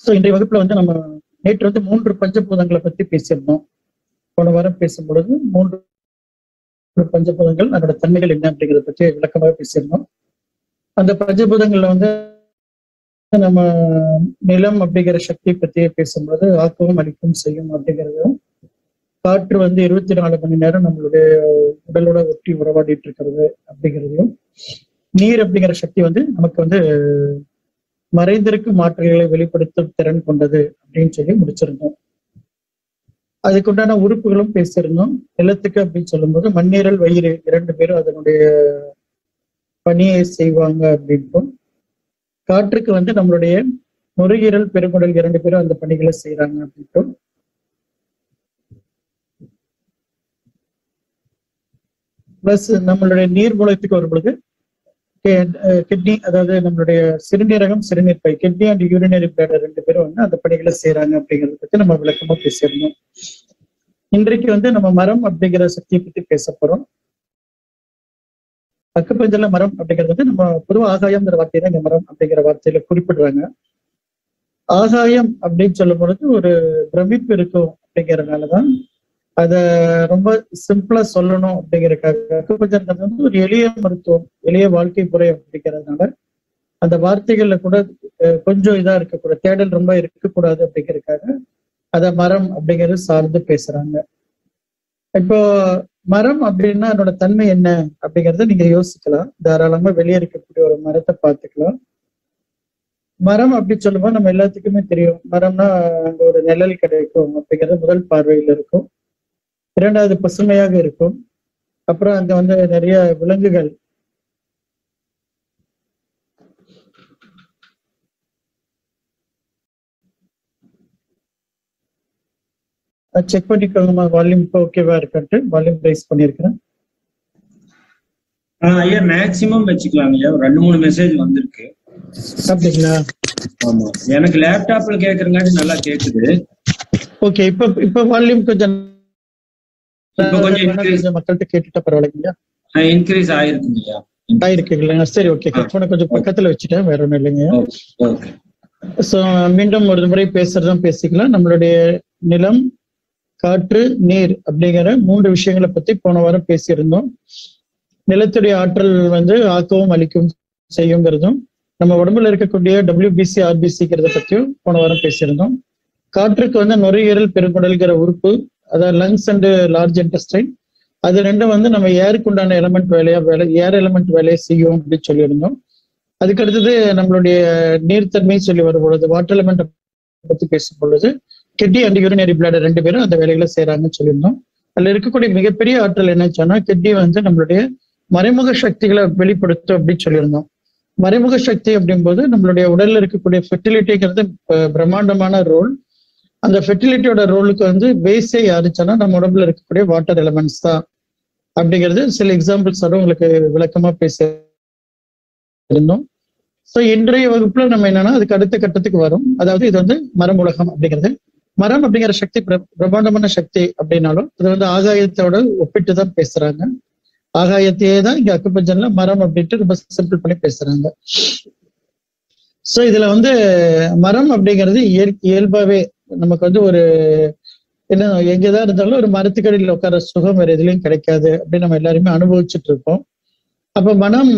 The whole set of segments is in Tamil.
ஸோ இன்றைய வகுப்புல வந்து நம்ம நேற்று வந்து 3 பஞ்சபூதங்களை பத்தி பேசியிருந்தோம். போன வாரம் பேசும்பொழுது 3 பஞ்சபூதங்கள் அதோட தன்மைகள் என்ன அப்படிங்கிறத பற்றி விளக்கமாக பேசியிருந்தோம். அந்த பஞ்சபூதங்கள்ல வந்து நம்ம நிலம் அப்படிங்கிற சக்தியை பத்தி பேசும்போது ஆக்கவும் அழிக்கவும் செய்யும் அப்படிங்கிறதும், காற்று வந்து 24 மணி நேரம் நம்மளுடைய உடலோட ஒட்டி உறவாடிட்டு இருக்கிறது அப்படிங்கிறதையும், நீர் அப்படிங்கிற சக்தி வந்து நமக்கு வந்து மறைந்திருக்கும் ஆற்றல்களை வெளிப்படுத்தும் திறன் கொண்டது அப்படின்னு சொல்லி முடிச்சிருந்தோம். அதுக்குண்டான உறுப்புகளும் பேசியிருந்தோம். நிலத்துக்கு அப்படின்னு சொல்லும்போது மண்ணீரல் வயிறு 2 பேரும் அதனுடைய பணியை செய்வாங்க அப்படின்ட்டும், காற்றுக்கு வந்து நம்மளுடைய நுரையீரல் பெருங்குடல் 2 பேரும் அந்த பணிகளை செய்யறாங்க அப்படின்ட்டும், பிளஸ் நம்மளுடைய நீர் மூலத்துக்கு வரும் பொழுது கிட்னி, அதாவது நம்மளுடைய சிறுநீரகம் சிறுநீர் பை, கிட்னி அண்ட் யூரினரி பிளாடர் 2 பேரும் வந்து அந்த பணிகளை செய்யறாங்க அப்படிங்கிறத பத்தி நம்ம விளக்கமா பேசியிருந்தோம். இன்றைக்கு வந்து நம்ம மரம் அப்படிங்கிற சக்தியை பத்தி பேச போறோம். அக்குப்பஞ்சல மரம் அப்படிங்கிறது வந்து நம்ம பொதுவாக ஆகாயம்ங்கிற வார்த்தையை தான் இந்த மரம் அப்படிங்கிற வார்த்தையில குறிப்பிடுறாங்க. ஆகாயம் அப்படின்னு சொல்லும் பொழுது ஒரு பிரமிப்பு இருக்கும் அப்படிங்கிறதுனாலதான் அத ரொம்ப சிம்பிளா சொல்லணும் அப்படிங்கிறதுக்காக அக்குப்பஞ்சல் வந்து ஒரு எளிய மருத்துவம், எளிய வாழ்க்கை முறை அப்படிங்கிறதுனால அந்த வார்த்தைகள்ல கூட கொஞ்சம் இதா இருக்கக்கூடாது, தேடல் ரொம்ப இருக்கக்கூடாது அப்படிங்கிறதுக்காக அத மரம் அப்படிங்கிறது சார்ந்து பேசுறாங்க. இப்போ மரம் அப்படின்னா அதோட தன்மை என்ன அப்படிங்கறத நீங்க யோசிக்கலாம். தாராளமா வெளியே இருக்கக்கூடிய ஒரு மரத்தை பார்த்துக்கலாம். மரம் அப்படி சொல்லும்போது நம்ம எல்லாத்துக்குமே தெரியும், மரம்னா அங்க ஒரு நிழல் கிடைக்கும் அப்படிங்கிறது முதல் பார்வையில் இருக்கும். 2வது பசுமையாக இருக்கும். அப்புறம் அங்க வந்து நிறைய விலங்குகள், செக் பண்ணிக்கோங்கம்மா. வால்யூம் இப்போ ஓகேவா இருக்கான்ட்டு வால்யூம் ரைஸ் பண்ணியிருக்கிறேன். ஐயா மேக்சிமம் வச்சுக்கலாம் ஐயா. 2-3 மெசேஜ் வந்திருக்கு. அப்படிங்களா? ஆமா, எனக்கு லேப்டாப்ல கேக்குறங்காட்டி நல்லா கேக்குது. ஓகே, இப்ப வால்யூம் கொஞ்சம் கொஞ்சம் மக்கள்கிட்ட கேட்டுட்டா பரவாயில்லைங்களா? இன்க்ரீஸ் ஆயிருக்குங்க ஐயா. ஆயிருக்குங்களா? சரி, ஓகே. போன கொஞ்சம் பக்கத்துல வச்சுட்டேன், வேற ஒண்ணும் இல்லைங்க. சோ மீண்டும் ஒரு முறை பேசுறதும் பேசிக்கலாம். நம்மளுடைய நிலம், காற்று, நீர் அப்படிங்கிற 3 விஷயங்களை பத்தி போன வாரம் பேசியிருந்தோம். நிலத்துடைய ஆற்றல் வந்து ஆக்கவும் அழிக்கவும் செய்யுங்கிறதும், நம்ம உடம்புல இருக்கக்கூடிய WBC RBCங்கிறத பத்தியும் போன வாரம் பேசியிருந்தோம். காற்றுக்கு வந்து நுரையீரல் பெருங்குடல்கிற உறுப்பு, அதாவது லங்ஸ் அண்ட் லார்ஜ் இன்டெஸ்டைன், அது 2 வந்து நம்ம ஏருக்கு உண்டான ஏர் எலமெண்ட் வேலையை செய்யும் அப்படின்னு சொல்லியிருந்தோம். அதுக்கு அடுத்தது நம்மளுடைய நீர்த்தன்மை சொல்லி வரும் பொழுது, வாட்டர் எலமெண்ட் பத்தி பேசும் பொழுது கிட்னி அண்ட் யூரினரி பிளாடர் 2 பேரும் அந்த வேலைகளை செய்யறாங்கன்னு சொல்லியிருந்தோம். அதுல இருக்கக்கூடிய மிகப்பெரிய ஆற்றல் என்னன்னு சொன்னா, கிட்னி வந்து நம்மளுடைய மறைமுக சக்திகளை வெளிப்படுத்தும் அப்படின்னு சொல்லியிருந்தோம். மறைமுக சக்தி அப்படிங்கும்போது நம்மளுடைய உடல்ல இருக்கக்கூடிய ஃபெர்டிலிட்டிங்கிறது பிரம்மாண்டமான ரோல். அந்த ஃபெர்டிலிட்டியோட ரோலுக்கு வந்து பேஸே யாருச்சுன்னா நம்ம உடம்புல இருக்கக்கூடிய வாட்டர் எலமெண்ட்ஸ் தான் அப்படிங்கிறது சில எக்ஸாம்பிள்ஸோட உங்களுக்கு விளக்கமா பேச இருந்தோம். ஸோ இன்றைய வகுப்புல நம்ம என்னன்னா அதுக்கு அடுத்த கட்டத்துக்கு வரும். அதாவது இது வந்து மரம் உலகம் அப்படிங்கிறது. மரம் அப்படிங்கிற சக்தி பிரம்மாண்டமான சக்தி அப்படின்னாலும் அது வந்து ஆகாயத்தோட ஒப்பிட்டு தான் பேசுறாங்க. ஆகாயத்தையே தான் இங்க அக்குப்பஞ்சன்ல மரம் அப்படின்ட்டு ரொம்ப சிம்பிள் பண்ணி பேசுறாங்க. சோ இதுல வந்து மரம் அப்படிங்கிறது இயல்பாவே நமக்கு வந்து ஒரு என்ன, எங்கதான் இருந்தாலும் ஒரு மரத்துக்கடியில் உட்கார சுகம் வேற எதுலையும் கிடைக்காது அப்படின்னு நம்ம எல்லாருமே அனுபவிச்சுட்டு இருக்கோம். அப்ப மரம்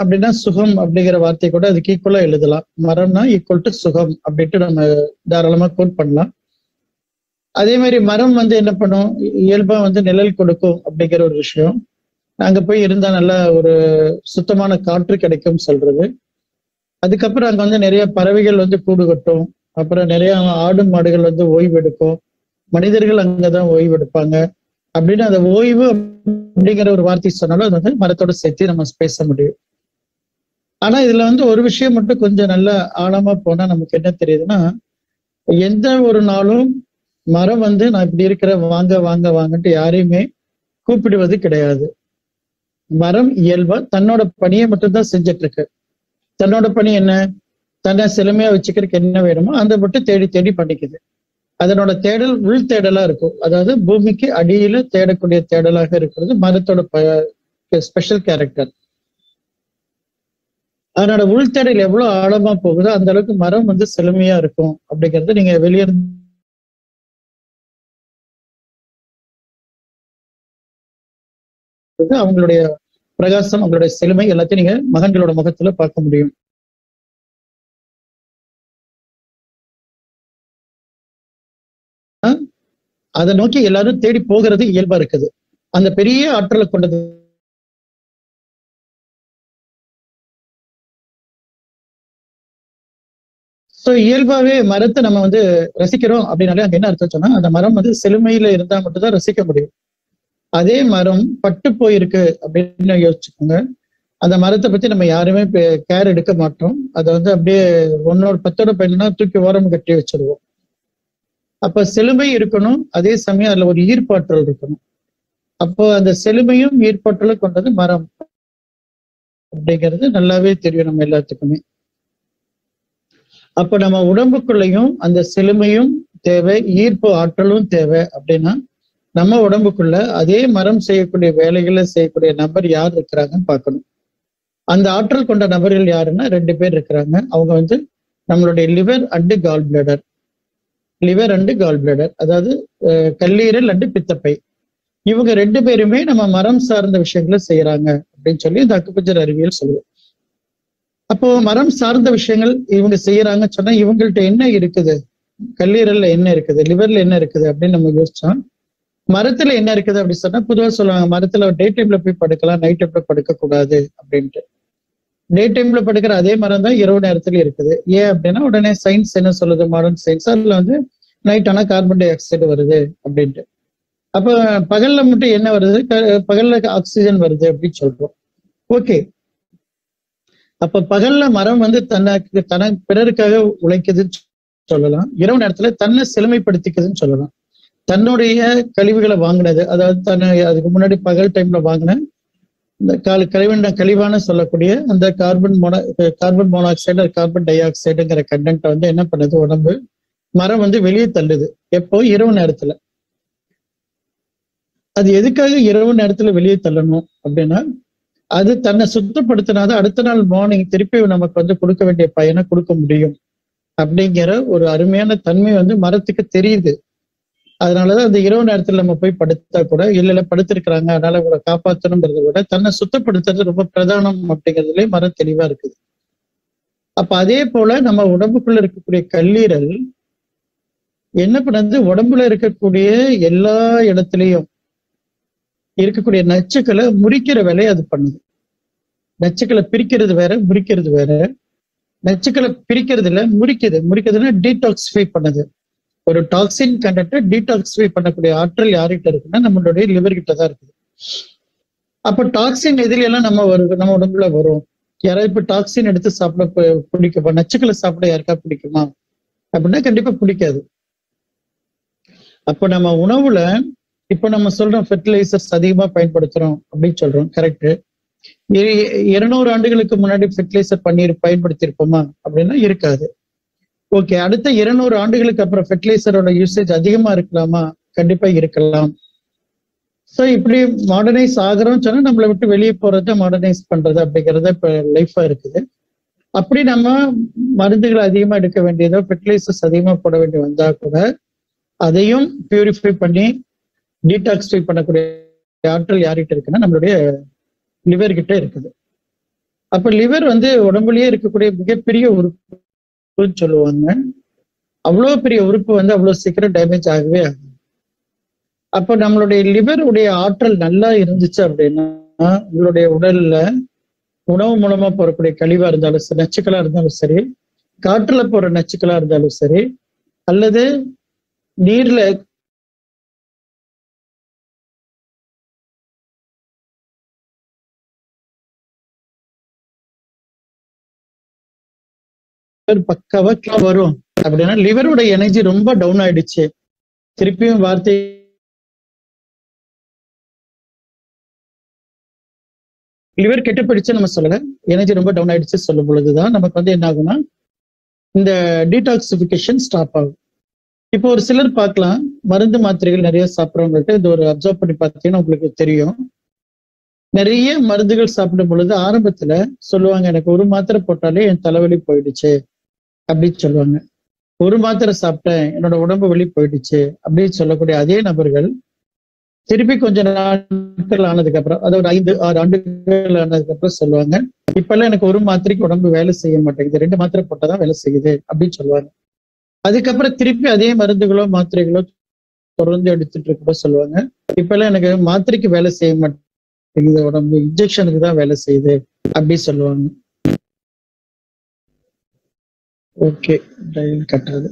அப்படின்னா சுகம் அப்படிங்கிற வார்த்தை கூட அதுக்கு ஈக்குவலா எழுதலாம். மரம்னா ஈக்குவல் டு சுகம் அப்படின்ட்டு நம்ம தாராளமா கோட் பண்ணலாம். அதே மாதிரி மரம் வந்து என்ன பண்ணும், இயல்பா வந்து நிழல் கொடுக்கும் அப்படிங்கிற ஒரு விஷயம். அங்க போய் இருந்தா நல்லா ஒரு சுத்தமான காற்று கிடைக்கும் சொல்றது. அதுக்கப்புறம் அங்க வந்து நிறைய பறவைகள் வந்து கூடு கட்டும். அப்புறம் நிறைய ஆடு மாடுகள் வந்து ஓய்வு எடுக்கும். மனிதர்கள் அங்கதான் ஓய்வு எடுப்பாங்க அப்படின்னு அந்த ஓய்வு அப்படிங்கிற ஒரு வார்த்தை சொன்னாலும் அது வந்து மரத்தோட சேர்த்து நம்ம பேச முடியும். ஆனா இதுல வந்து ஒரு விஷயம் மட்டும் கொஞ்சம் நல்லா ஆழமா போனா நமக்கு என்ன தெரியுதுன்னா, எந்த ஒரு நாளும் மரம் வந்து நான் இப்படி இருக்கிறேன் வாங்க வாங்க வாங்கன்ட்டு யாரையுமே கூப்பிடுவது கிடையாது. மரம் இயல்பா தன்னோட பணியை மட்டும்தான் செஞ்சுட்டு இருக்கு. தன்னோட பணி என்ன, தன்னை செழுமையா வச்சுக்கிறதுக்கு என்ன வேணுமோ அதை மட்டும் தேடி தேடி பண்ணிக்குது. அதனோட தேடல் உள் தேடலா இருக்கும். அதாவது பூமிக்கு அடியில தேடக்கூடிய தேடலாக இருக்கிறது மரத்தோட ஸ்பெஷல் கேரக்டர். அதனோட உள்தடையில் எவ்வளவு ஆழமா போகுதோ அந்த அளவுக்கு மரம் வந்து செழுமையா இருக்கும் அப்படிங்கறது நீங்க வெளியிருந்து அவங்களுடைய பிரகாசம், அவங்களுடைய செழுமை எல்லாத்தையும் நீங்க மகன்களோட முகத்துல பார்க்க முடியும். அதை நோக்கி எல்லாரும் தேடி போகிறது இயல்பா இருக்குது. அந்த பெரிய ஆற்றலை கொண்டது இயல்பாவே மரத்தை நம்ம வந்து ரசிக்கிறோம் அப்படின்னாலே அங்க என்ன அர்த்தம் சொன்னா, அந்த மரம் வந்து செழுமையில இருந்தா மட்டும்தான் ரசிக்க முடியும். அதே மரம் பட்டு போயிருக்கு அப்படின்னு யோசிச்சுக்கோங்க, அந்த மரத்தை பத்தி நம்ம யாருமே கேர் எடுக்க மாட்டோம். அதை வந்து அப்படியே ஒன்னோட 10ஓட பையனா தூக்கி ஓரம் கட்டி வச்சிருவோம். அப்ப செழுமை இருக்கணும், அதே சமயம் அதுல ஒரு ஈர்ப்பாற்றல் இருக்கணும். அப்போ அந்த செழுமையும் ஈர்ப்பாற்றலும் கொண்டது மரம் அப்படிங்கிறது நல்லாவே தெரியும் நம்ம எல்லாத்துக்குமே. அப்ப நம்ம உடம்புக்குள்ளேயும் அந்த செழுமையும் தேவை, ஈர்ப்பு ஆற்றலும் தேவை. அப்படின்னா நம்ம உடம்புக்குள்ள அதே மரம் செய்யக்கூடிய வேலைகளை செய்யக்கூடிய நபர் யார் இருக்கிறாங்கன்னு பார்க்கணும். அந்த ஆற்றல் கொண்ட நபர்கள் யாருன்னா 2 பேர் இருக்கிறாங்க. அவங்க வந்து நம்மளுடைய liver and call bladder. Liver and call bladder, அதாவது கல்லீரல் அண்டு பித்தப்பை. இவங்க 2 பேருமே நம்ம மரம் சார்ந்த விஷயங்களை செய்யறாங்க அப்படின்னு சொல்லி இந்த அக்குபஞ்சர் அறிவியல் சொல்லுவோம். அப்போ மரம் சார்ந்த விஷயங்கள் இவங்க செய்யறாங்கன்னு சொன்னா இவங்கள்ட்ட என்ன இருக்குது, கல்லீரல்ல என்ன இருக்குது, லிவர்ல என்ன இருக்குது அப்படின்னு நம்ம யோசிச்சோம். மரத்துல என்ன இருக்குது அப்படின்னு சொன்னா பொதுவாக சொல்லுவாங்க, மரத்துல டே டைம்ல போய் படுக்கலாம், நைட் டைம்ல படுக்க கூடாது அப்படின்ட்டு. டே டைம்ல படுக்கிற அதே மரம் தான் இரவு நேரத்துல இருக்குது. ஏன் அப்படின்னா உடனே சயின்ஸ் என்ன சொல்லுது, மாடர்ன் சயின்ஸ், அதுல வந்து நைட் ஆனா கார்பன் டை ஆக்சைடு வருது அப்படின்ட்டு. அப்ப பகல்ல மட்டும் என்ன வருது, பகல்ல ஆக்சிஜன் வருது அப்படின்னு சொல்றோம். ஓகே, அப்ப பகல்ல மரம் வந்து தன பிறருக்காக உழைக்குதுன்னு சொல்லலாம். இரவு நேரத்துல தன்னை செழுமைப்படுத்திக்குதுன்னு சொல்லலாம். தன்னுடைய கழிவுகளை வாங்கினது, அதாவது அதுக்கு முன்னாடி பகல் டைம்ல வாங்கின இந்த கழிவான சொல்லக்கூடிய அந்த கார்பன் மோனாக்சைடு, கார்பன் டை ஆக்சைடுங்கிற கண்டென்ட் வந்து என்ன பண்ணுது, உடம்பு மரம் வந்து வெளியே தள்ளுது. எப்போ? இரவு நேரத்துல. அது எதுக்காக இரவு நேரத்துல வெளியே தள்ளணும் அப்படின்னா, அது தன்னை சுத்தப்படுத்தினாதான் அடுத்த நாள் மார்னிங் திருப்பி நமக்கு வந்து கொடுக்க வேண்டிய பயனை கொடுக்க முடியும் அப்படிங்கிற ஒரு அருமையான தன்மை வந்து மரத்துக்கு தெரியுது. அதனாலதான் அந்த இரவு நேரத்துல நம்ம போய் படுத்தா கூட இல்ல படுத்திருக்கிறாங்க அதனால உங்களை காப்பாற்றணுங்கிறத விட தன்னை சுத்தப்படுத்துறது ரொம்ப பிரதானம் அப்படிங்கிறதுலயே மரம் தெளிவா இருக்குது. அப்ப அதே போல நம்ம உடம்புக்குள்ள இருக்கக்கூடிய கல்லீரல் என்ன பண்ணுது, உடம்புல இருக்கக்கூடிய எல்லா இடத்துலயும் இருக்கக்கூடிய நச்சுக்களை முறிக்கிற வேலையை அது பண்ணுது. நச்சுக்களை பிரிக்கிறது வேற, முறிக்கிறது வேற. நச்சுக்களை பிரிக்கிறது இல்ல, முறிக்கிறதுன்னா டீடாக்சிஃபை பண்ணுது. ஒரு டாக்ஸின் கண்டென்ட்டை டீடாக்சிஃபை பண்ணக்கூடிய ஆற்றல் யார்கிட்ட இருக்குன்னா நம்மளுடைய லிவர் கிட்ட தான் இருக்குது. அப்ப டாக்ஸின் எதிரி எல்லாம் நம்ம உடம்புல வரும். யாராவது இப்ப டாக்ஸின் எடுத்து சாப்பிட பிடிக்குமா, நச்சுக்களை சாப்பிட யாருக்கா பிடிக்குமா அப்படின்னா கண்டிப்பா பிடிக்காது. அப்ப நம்ம உணவுல இப்ப நம்ம சொல்றோம் ஃபெர்டிலைசர்ஸ் அதிகமா பயன்படுத்துறோம் அப்படின்னு சொல்றோம், கரெக்ட். 200 ஆண்டுகளுக்கு முன்னாடி ஃபெர்டிலைசர் பயன்படுத்தி இருப்போமா அப்படின்னா இருக்காது. ஓகே, அடுத்த 200 ஆண்டுகளுக்கு அப்புறம் ஃபெர்டிலைசரோட யூசேஜ் அதிகமா இருக்கலாமா? கண்டிப்பா இருக்கலாம். ஸோ இப்படி மாடர்னைஸ் ஆகிறோம்னு சொன்னா நம்மளை விட்டு வெளியே போறத மாடர்னைஸ் பண்றது அப்படிங்கிறத இப்ப லைஃபா இருக்குது. அப்படி நம்ம மருந்துகளை அதிகமா எடுக்க வேண்டியதோ ஃபெர்டிலைசர்ஸ் அதிகமா போட வேண்டிய வந்தா கூட அதையும் பியூரிஃபை பண்ணி டீடாக்சிஃபை பண்ணக்கூடிய ஆற்றல் யார்கிட்ட இருக்குன்னா நம்மளுடைய லிவர் கிட்ட இருக்குது. அப்ப லிவர் வந்து உடம்புலயே இருக்கக்கூடிய மிகப்பெரிய உறுப்புன்னு சொல்லுவாங்க. அவ்வளவு பெரிய உறுப்பு வந்து அவ்வளவு சீக்கிரம் டேமேஜ் ஆகவே ஆகும். அப்ப நம்மளுடைய லிவருடைய ஆற்றல் நல்லா இருந்துச்சு அப்படின்னா உங்களுடைய உடல்ல உணவு மூலமா போறக்கூடிய கழிவா இருந்தாலும் சரி, நச்சுக்களா இருந்தாலும் சரி, காற்றுல போற நச்சுக்களா இருந்தாலும் சரி, அல்லது நீர்ல பக்காவா வரும். அப்படின்னா லிவரோட எனர்ஜி ரொம்ப டவுன் ஆயிடுச்சு. திருப்பியும் வார்த்தை லிவர் கெட்டு போயிடுச்சு நம்ம சொல்லல, எனர்ஜி ரொம்ப டவுன் ஆயிடுச்சு சொல்லும் பொழுதுதான் நமக்கு வந்து என்ன ஆகும்னா இந்த டீடாக்சிபிகேஷன் ஸ்டாப் ஆகும். இப்போ ஒரு சிலர் பார்க்கலாம், மருந்து மாத்திரைகள் நிறைய சாப்பிட்றவங்கள்ட்ட இது ஒரு அப்சர்வ் பண்ணி பார்த்தீங்கன்னா உங்களுக்கு தெரியும். நிறைய மருந்துகள் சாப்பிடும் பொழுது ஆரம்பத்துல சொல்லுவாங்க, எனக்கு ஒரு மாத்திரை போட்டாலே என் தலைவலி போயிடுச்சு அப்படின்னு சொல்லுவாங்க. ஒரு மாத்திரை சாப்பிட்டேன் என்னோட உடம்பு வலி போயிடுச்சு அப்படின்னு சொல்லக்கூடிய அதே நபர்கள் திருப்பி கொஞ்ச நாட்கள் ஆனதுக்கு அப்புறம், அதாவது 5-6 ஆண்டுகள் ஆனதுக்கு அப்புறம் சொல்லுவாங்க, இப்பெல்லாம் எனக்கு ஒரு மாத்திரைக்கு உடம்பு வேலை செய்ய மாட்டேங்குது, 2 மாத்திரை போட்டாதான் வேலை செய்யுது அப்படின்னு சொல்லுவாங்க. அதுக்கப்புறம் திருப்பி அதே மருந்துகளோ மாத்திரைகளோ தொடர்ந்து எடுத்துட்டு இருக்கப்ப சொல்லுவாங்க, இப்பெல்லாம் எனக்கு மாத்திரைக்கு வேலை செய்ய மாட்டேங்குது, உடம்பு இன்ஜெக்ஷனுக்கு தான் வேலை செய்யுது அப்படி சொல்லுவாங்க. ஓகே, டயல் கட்டுறது.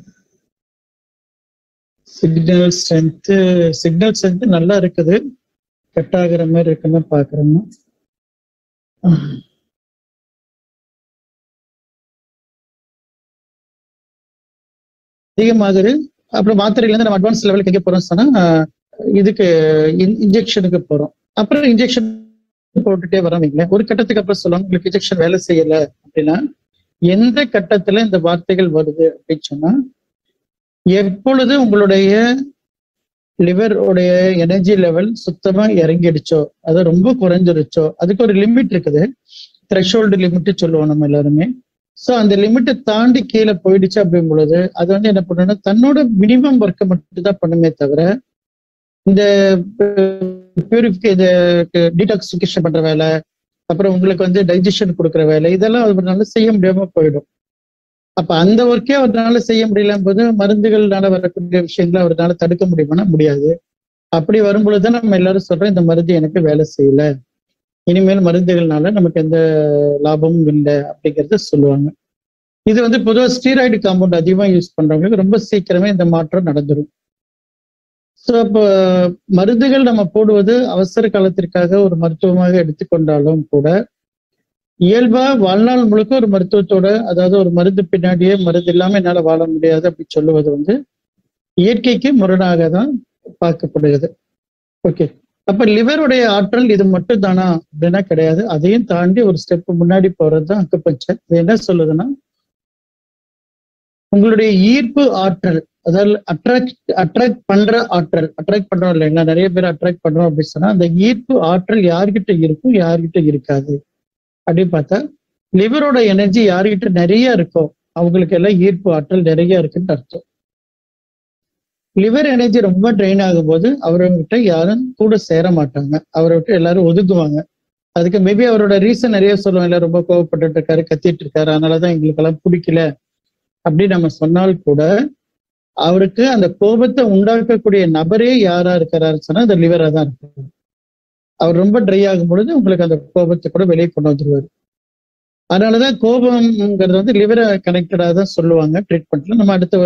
சிக்னல் ஸ்ட்ரென்த் நல்லா இருக்குது, கட் ஆகுற மாதிரி இருக்குன்னு பாக்குறோம்னா அதிகமாகுது. அப்புறம் மாத்திரையில இருந்து நம்ம அட்வான்ஸ் லெவலுக்கு எங்க போறோம் சொன்னா இதுக்கு இன்ஜெக்ஷனுக்கு போறோம். அப்புறம் இன்ஜெக்ஷன் போட்டுட்டே வராங்க. ஒரு கட்டத்துக்கு அப்புறம் சொல்லுவாங்க, உங்களுக்கு இன்ஜெக்ஷன் வேலை செய்யல அப்படின்னா எந்த கட்டத்துல இந்த வார்த்தைகள் வருது அப்படின்னு சொன்னா, எப்பொழுது உங்களுடைய லிவர் உடைய எனர்ஜி லெவல் சுத்தமா இறங்கிடுச்சோ, அது ரொம்ப குறைஞ்சிருச்சோ, அதுக்கு ஒரு லிமிட் இருக்குது, த்ரெஷோல்டு லிமிட் சொல்லுவோம் நம்ம எல்லாருமே. சோ அந்த லிமிட்டை தாண்டி கீழே போயிடுச்சு அப்படிங்கும் பொழுது அது வந்து என்ன பண்ணணும்னா தன்னோட மினிமம் ஒர்க்கை மட்டும் தான் பண்ணுமே தவிர இந்த டீடாக்சிஃபிகேஷன் பண்ற வேலை, அப்புறம் உங்களுக்கு வந்து டைஜஷன் கொடுக்குற வேலை, இதெல்லாம் அவரால் செய்ய முடியாம போயிடும். அப்ப அந்த ஒர்க்கே அவரால் செய்ய முடியல போது மருந்துகள்னால வரக்கூடிய விஷயங்களை அவரால் தடுக்க முடியுமானா முடியாது. அப்படி வரும்பொழுதுதான் நம்ம எல்லாரும் சொல்றோம், இந்த மருந்து எனக்கு வேலை செய்யல, இனிமேல் மருந்துகள்னால நமக்கு எந்த லாபமும் இல்லை அப்படிங்கறத சொல்லுவாங்க. இது வந்து பொதுவாக ஸ்டீராய்டு காம்பவுண்ட் அதிகமா யூஸ் பண்றவங்களுக்கு ரொம்ப சீக்கிரமே இந்த மாற்றம் நடந்துடும். ஸோ அப்போ மருந்துகள் நம்ம போடுவது அவசர காலத்திற்காக ஒரு மருத்துவமாக எடுத்துக்கொண்டாலும் கூட இயல்பா வாழ்நாள் முழுக்க ஒரு மருத்துவத்தோட, அதாவது ஒரு மருந்து பின்னாடியே மருந்து இல்லாம என்னால வாழ முடியாது அப்படின்னு சொல்லுவது வந்து இயற்கைக்கு முரணாக தான் பார்க்கப்படுகிறது. ஓகே, அப்ப லிவருடைய ஆற்றல் இது மட்டும் தானா அப்படின்னா கிடையாது. அதையும் தாண்டி ஒரு ஸ்டெப் முன்னாடி போறதுதான் அக்குபஞ்சர். இது என்ன சொல்லுதுன்னா, உங்களுடைய ஈர்ப்பு ஆற்றல், அதாவது அட்ராக்ட் பண்ற ஆற்றல், அட்ராக்ட் பண்றோம் இல்லைங்களா, நிறைய பேர் அட்ராக்ட் பண்றோம் அப்படின்னு சொன்னா அந்த ஈர்ப்பு ஆற்றல் யார்கிட்ட இருக்கும் யார்கிட்ட இருக்காது அப்படின்னு பார்த்தா, லிவரோட எனர்ஜி யார்கிட்ட நிறைய இருக்கோ அவங்களுக்கு எல்லாம் ஈர்ப்பு ஆற்றல் நிறைய இருக்குன்னு அர்த்தம். லிவர் எனர்ஜி ரொம்ப ட்ரெயின் ஆகும் போது அவர்கிட்ட யாரும் கூட சேர மாட்டாங்க, அவரை விட்டு எல்லாரும் ஒதுக்குவாங்க. அதுக்கு மேபி அவரோட ரீசன் நிறைய சொல்லுவாங்க, ரொம்ப கோவப்பட்டு இருக்காரு, கத்திட்டு இருக்காரு, அதனாலதான் எங்களுக்கு எல்லாம் பிடிக்கல அப்படின்னு நம்ம சொன்னால் கூட அவருக்கு அந்த கோபத்தை உண்டாக்கக்கூடிய நபரே யாரா இருக்கிறாரு சொன்னா அந்த லிவரா தான் இருக்காரு. அவர் ரொம்ப ட்ரை ஆகும் பொழுது உங்களுக்கு அந்த கோபத்தை கூட வெளியே கொண்டு வந்துருவாரு. அதனாலதான் கோபம்ங்கிறது வந்து லிவரை கனெக்டடா தான் சொல்லுவாங்க ட்ரீட்மெண்ட்ல. நம்ம அடுத்த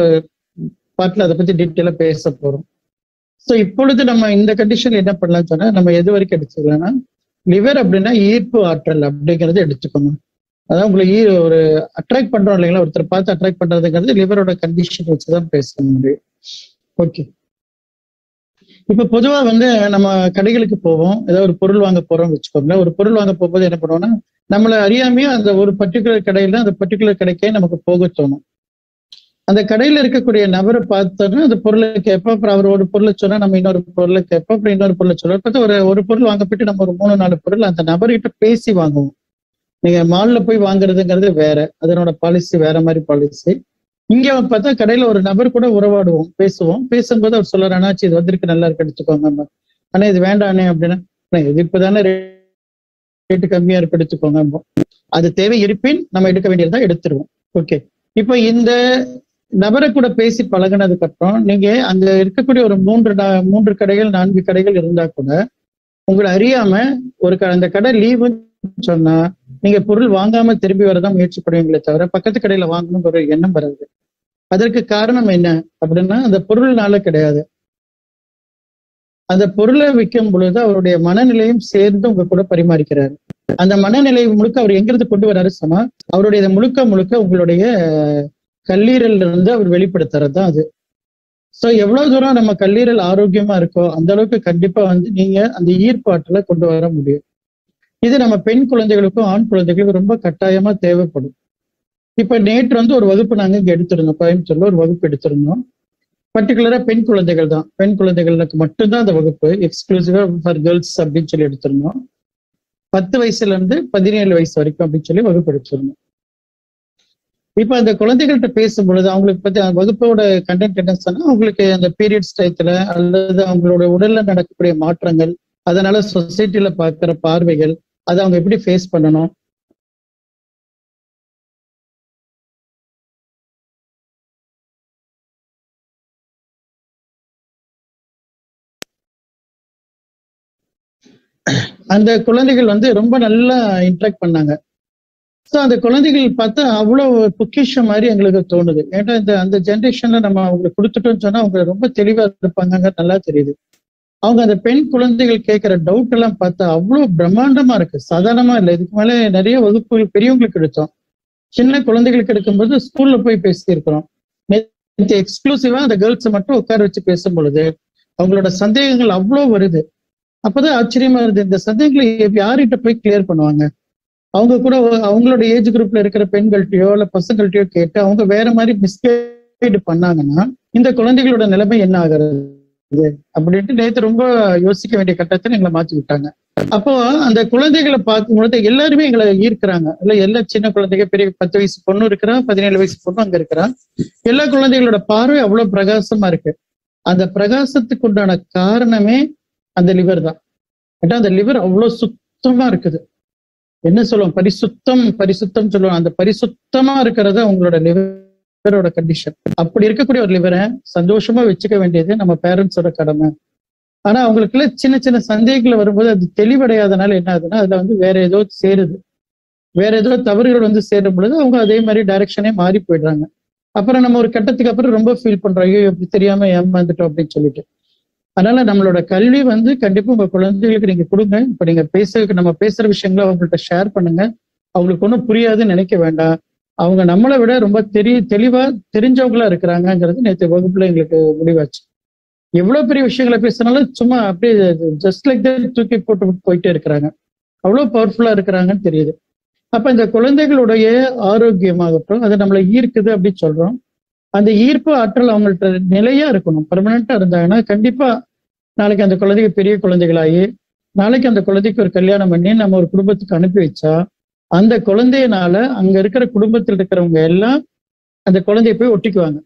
பார்ட்ல அதை பத்தி டீட்டெயிலா பேச போறோம். ஸோ இப்பொழுது நம்ம இந்த கண்டிஷன்ல என்ன பண்ணலாம்னு சொன்னா, நம்ம எது வரைக்கும் எடுத்துக்கலாம்னா, லிவர் அப்படின்னா ஈர்ப்பு ஆற்றல் அப்படிங்கிறது எடுத்துக்கோங்க. அதான் உங்களுக்கு ஒரு அட்ராக்ட் பண்றோம் இல்லைங்களா, ஒருத்தர் பார்த்து அட்ராக்ட் பண்றதுங்கிறது லிவரோட கண்டிஷன் வச்சுதான் பேச முடியும். ஓகே, இப்ப பொதுவா வந்து நம்ம கடைகளுக்கு போவோம், ஏதாவது ஒரு பொருள் வாங்க போறோம் வச்சுக்கோங்களேன். ஒரு பொருள் வாங்க போகும்போது என்ன பண்ணுவோம்னா, நம்மளை அறியாமையே அந்த ஒரு பர்டிகுலர் கடையில அந்த பர்டிகுலர் கடைக்கே நமக்கு போக தோணும். அந்த கடையில இருக்கக்கூடிய நபரை பார்த்தோன்னா அந்த பொருளை கேட்போம், அப்புறம் அவர் ஒரு பொருளை சொன்னா நம்ம இன்னொரு பொருளை கேட்போம், அப்புறம் இன்னொரு பொருளை சொல்லுவோம். பார்த்தா ஒரு பொருள் வாங்க போயிட்டு நம்ம ஒரு 3-4 பொருள் அந்த நபர்கிட்ட பேசி வாங்குவோம். நீங்க மால்ல போய் வாங்குறதுங்கிறது வேற, அதனோட பாலிசி வேற மாதிரி பாலிசி. இங்க பார்த்தா கடையில ஒரு நபர் கூட உறவாடுவோம், பேசுவோம். பேசும்போது அவர் சொல்றாரு, அண்ணாச்சி இது வந்திருக்கு, நல்லா இருக்கு, எடுத்துக்கோங்க. ஆனா இது வேண்டானே அப்படின்னா, இது இப்பதானே ரேட்டு கம்மியா இருக்கு, எடுத்துக்கோங்க. அது தேவை இருப்பின் நம்ம எடுக்க வேண்டியதா எடுத்துருவோம். ஓகே, இப்ப இந்த நபரை கூட பேசி பழகினதுக்கு அப்புறம் நீங்க அங்க இருக்கக்கூடிய ஒரு 3 கடைகள் 4 கடைகள் இருந்தா கூட உங்களை அறியாம அந்த கடை லீவுன்னு சொன்னா நீங்க பொருள் வாங்காம திரும்பி வரதான் முயற்சி பண்ணுவீங்களே தவிர பக்கத்து கடையில வாங்கணுங்கிற ஒரு எண்ணம் வராது. அதற்கு காரணம் என்ன அப்படின்னா, அந்த பொருள்னால கிடையாது, அந்த பொருளை விற்கும் பொழுது அவருடைய மனநிலையும் சேர்ந்து உங்க கூட பரிமாறிக்கிறாரு. அந்த மனநிலை முழுக்க அவர் எங்கிருந்து கொண்டு வராரு சொன்னா, அவருடைய முழுக்க உங்களுடைய கல்லீரல்ல இருந்து அவர் வெளிப்படுத்துறது தான் அது. சோ எவ்வளவு தூரம் நம்ம கல்லீரல் ஆரோக்கியமா இருக்கோ அந்த அளவுக்கு கண்டிப்பா வந்து நீங்க அந்த ஈர்ப்பாற்றலை கொண்டு வர முடியும். இது நம்ம பெண் குழந்தைகளுக்கும் ஆண் குழந்தைகளுக்கும் ரொம்ப கட்டாயமா தேவைப்படும். இப்ப நேற்று வந்து ஒரு வகுப்பு நாங்க இங்க எடுத்திருந்தோம், கோயம்புத்தூர்ல ஒரு வகுப்பு எடுத்திருந்தோம். பர்டிகுலரா பெண் குழந்தைகள் தான், பெண் குழந்தைகளுக்கு மட்டும்தான் அந்த வகுப்பு, எக்ஸ்க்ளூசிவா ஃபார் கேர்ள்ஸ் அப்படின்னு சொல்லி எடுத்திருந்தோம். 10 வயசுல இருந்து 17 வயசு வரைக்கும் அப்படின்னு சொல்லி வகுப்பெடுச்சிருந்தோம். இப்ப அந்த குழந்தைகள்கிட்ட பேசும் பொழுது அவங்களுக்கு பத்தி வகுப்போட கண்டென்ட் என்ன சொன்னா, அவங்களுக்கு அந்த பீரியட்ஸ் டயத்துல அல்லது அவங்களோட உடல்ல நடக்கக்கூடிய மாற்றங்கள், அதனால சொசைட்டில பார்க்கிற பார்வைகள், அதை அவங்க எப்படி ஃபேஸ் பண்ணணும், அந்த குழந்தைகள் வந்து ரொம்ப நல்லா இன்ட்ராக்ட் பண்ணாங்க. ஸோ அந்த குழந்தைகள் பார்த்தா அவ்வளவு பொக்கிஷம் மாதிரி எங்களுக்கு தோணுது. ஏன்னா அந்த ஜென்ரேஷன்ல நம்ம அவங்களுக்கு கொடுத்துட்டோம்னு சொன்னா அவங்க ரொம்ப தெளிவா இருப்பாங்க, நல்லா தெரியுது. அவங்க அந்த பெண் குழந்தைகள் கேட்கிற டவுட் எல்லாம் பார்த்தா அவ்வளவு பிரம்மாண்டமா இருக்கு, சாதாரணமா இல்லை. இதுக்கு மேலே நிறைய வகுப்புகள் பெரியவங்களுக்கு எடுத்தோம், சின்ன குழந்தைகளுக்கு எடுக்கும்போது ஸ்கூல்ல போய் பேசியிருக்கிறோம். எக்ஸ்க்ளூசிவா அந்த கேர்ள்ஸை மட்டும் உட்கார வச்சு பேசும் பொழுது அவங்களோட சந்தேகங்கள் அவ்வளோ வருது. அப்பதான் ஆச்சரியமா இருந்தது, இந்த சந்தேகங்களை யார்கிட்ட போய் கிளியர் பண்ணுவாங்க? அவங்க கூட அவங்களோட ஏஜ் குரூப்ல இருக்கிற பெண்கள்கிட்டயோ இல்ல பசங்கள்கிட்டயோ கேட்டு அவங்க வேற மாதிரி மிஸ்கைடு பண்ணாங்கன்னா இந்த குழந்தைகளோட நிலைமை என்ன ஆகிறது அப்படின்ட்டு நேற்று ரொம்ப யோசிக்க வேண்டிய கட்டத்தை எங்களை மாற்றி விட்டாங்க. அப்போ அந்த குழந்தைகளை பார்க்கும்பொழுது எல்லாருமே எங்களை ஈர்க்கிறாங்க. இல்ல எல்லா சின்ன குழந்தைங்க, பெரிய 10 வயசு பொண்ணு இருக்கிறா, 17 வயசு பொண்ணு அங்க இருக்கிறா. எல்லா குழந்தைகளோட பார்வை அவ்வளவு பிரகாசமா இருக்கு. அந்த பிரகாசத்துக்கு உண்டான காரணமே அந்த லிவர் தான். ஏன்னா அந்த லிவர் அவ்வளவு சுத்தமா இருக்குது. என்ன சொல்லுவோம், பரிசுத்தம் சொல்லுவோம். அந்த பரிசுத்தமா இருக்கிறது உங்களோட லிவரோட கண்டிஷன். அப்படி இருக்கக்கூடிய ஒரு லிவரை சந்தோஷமா வச்சுக்க வேண்டியது நம்ம பேரண்ட்ஸோட கடமை. ஆனா அவங்களுக்குள்ள சின்ன சின்ன சந்தேகங்கள் வரும்போது அது தெளிவடையாதனால என்ன ஆகுதுன்னா அதுல வந்து வேற ஏதோ சேருது, வேற ஏதோ தவறுகள் வந்து சேரும் பொழுது அவங்க அதே மாதிரி டைரக்ஷனே மாறி போயிடுறாங்க. அப்புறம் நம்ம ஒரு கட்டத்துக்கு அப்புறம் ரொம்ப ஃபீல் பண்றோம், ஐயோ எப்படி தெரியாம ஏமாந்துட்டோம் அப்படின்னு சொல்லிட்டு. அதனால நம்மளோட கல்வி வந்து கண்டிப்பா உங்க குழந்தைகளுக்கு நீங்க கொடுங்க. இப்ப நீங்க நம்ம பேசுற விஷயங்களை அவங்கள்ட்ட ஷேர் பண்ணுங்க. அவங்களுக்கு ஒன்றும் புரியாதுன்னு நினைக்க வேண்டாம். அவங்க நம்மளை விட ரொம்ப தெளிவா தெரிஞ்சவங்களா இருக்கிறாங்கிறது நேற்று வகுப்புல எங்களுக்கு முடிவாச்சு. எவ்வளவு பெரிய விஷயங்களை பேசினாலும் சும்மா அப்படியே ஜஸ்ட் லைக் தட் தூக்கி போட்டு போயிட்டே இருக்கிறாங்க, அவ்வளவு பவர்ஃபுல்லா இருக்கிறாங்கன்னு தெரியுது. அப்ப இந்த குழந்தைகளுடைய ஆரோக்கியமாகட்டும் அது நம்மளை ஈர்க்குது அப்படின்னு சொல்றோம். அந்த ஈர்ப்பு ஆற்றல் அவங்கள்ட்ட நிலையா இருக்கணும், பெர்மனண்டா இருந்தாங்கன்னா கண்டிப்பா நாளைக்கு அந்த குழந்தைங்க பெரிய குழந்தைகளாகி நாளைக்கு அந்த குழந்தைக்கு ஒரு கல்யாணம் பண்ணி நம்ம ஒரு குடும்பத்துக்கு அனுப்பி வச்சா அந்த குழந்தையினால அங்க இருக்கிற குடும்பத்தில் இருக்கிறவங்க எல்லாம் அந்த குழந்தைய போய் ஒட்டிக்குவாங்க.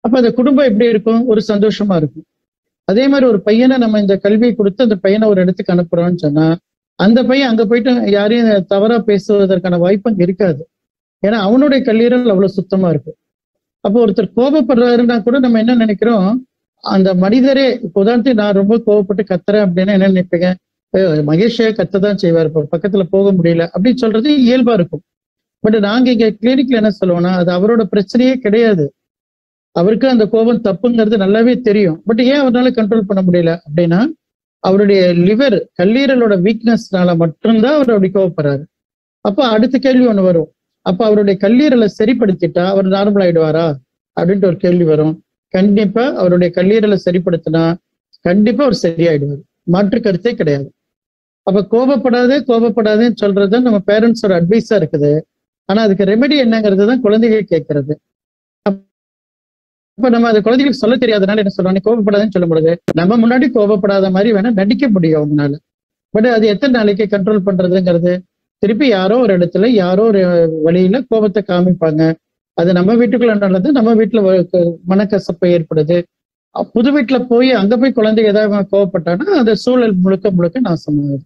அப்ப அந்த குடும்பம் எப்படி இருக்கும், ஒரு சந்தோஷமா இருக்கும். அதே மாதிரி ஒரு பையனை நம்ம இந்த கல்வியை கொடுத்து அந்த பையனை ஒரு இடத்துக்கு அனுப்புறோம்னு சொன்னா அந்த பையன் அங்க போயிட்டு யாரையும் தவறா பேசுவதற்கான வாய்ப்பு அங்க இருக்காது. ஏன்னா அவனுடைய கல்லீரல் அவ்வளவு சுத்தமா இருக்கு. அப்போ ஒருத்தர் கோபப்படுறாருன்னா கூட நம்ம என்ன நினைக்கிறோம், அந்த மனிதரே இப்போ உதாரணத்துக்கு நான் ரொம்ப கோபப்பட்டு கத்துறேன் அப்படின்னா என்ன நினைப்பீங்க, மகேஷே கத்ததான் செய்வார், இப்போ பக்கத்துல போக முடியல அப்படின்னு சொல்றது இயல்பா இருக்கும். பட் நாங்க இங்க கிளினிக்ல என்ன சொல்லுவோம்னா அது அவரோட பிரச்சனையே கிடையாது, அவருக்கு அந்த கோபம் தப்புங்கிறது நல்லாவே தெரியும். பட் ஏன் அவரால் கண்ட்ரோல் பண்ண முடியல அப்படின்னா அவருடைய லிவர் கல்லீரலோட வீக்னஸ்னால மட்டும்தான் அவர் அப்படி கோவப்படுறாரு. அப்போ அடுத்த கேள்வி ஒண்ணு வரும், அப்ப அவருடைய கல்லீரலை சரிப்படுத்திட்டா அவர் நார்மல் ஆயிடுவாரா அப்படின்ட்டு ஒரு கேள்வி வரும். கண்டிப்பா அவருடைய கல்லீரலை சரிப்படுத்தினா கண்டிப்பா அவர் சரியாயிடுவார், மாற்று கருத்தே கிடையாது. அப்ப கோபப்படாதேன்னு சொல்றது நம்ம பேரண்ட்ஸோட அட்வைஸா இருக்குது. ஆனா அதுக்கு ரெமெடி என்னங்கிறது தான் குழந்தைகள் கேட்கறது. அப்ப நம்ம அது குழந்தைகளுக்கு சொல்ல தெரியாதனால என்ன சொல்றோம், கோபப்படாதுன்னு சொல்லும் பொழுது நம்ம முன்னாடி கோபப்படாத மாதிரி வேணா நடிக்க முடியும் அவங்களால. பட் அது எத்தனை நாளைக்கு கண்ட்ரோல் பண்றதுங்கிறது, திருப்பி யாரோ ஒரு இடத்துல யாரோ ஒரு வழியில கோபத்தை காமிப்பாங்க. அது நம்ம வீட்டுக்குள்ள நல்லது, நம்ம வீட்டுல மனக்கசப்பு ஏற்படுது. புது வீட்டுல போய் அங்க போய் குழந்தைங்க ஏதாவது கோவப்பட்டான்னா அந்த சூழல் முழுக்க நாசமாகுது.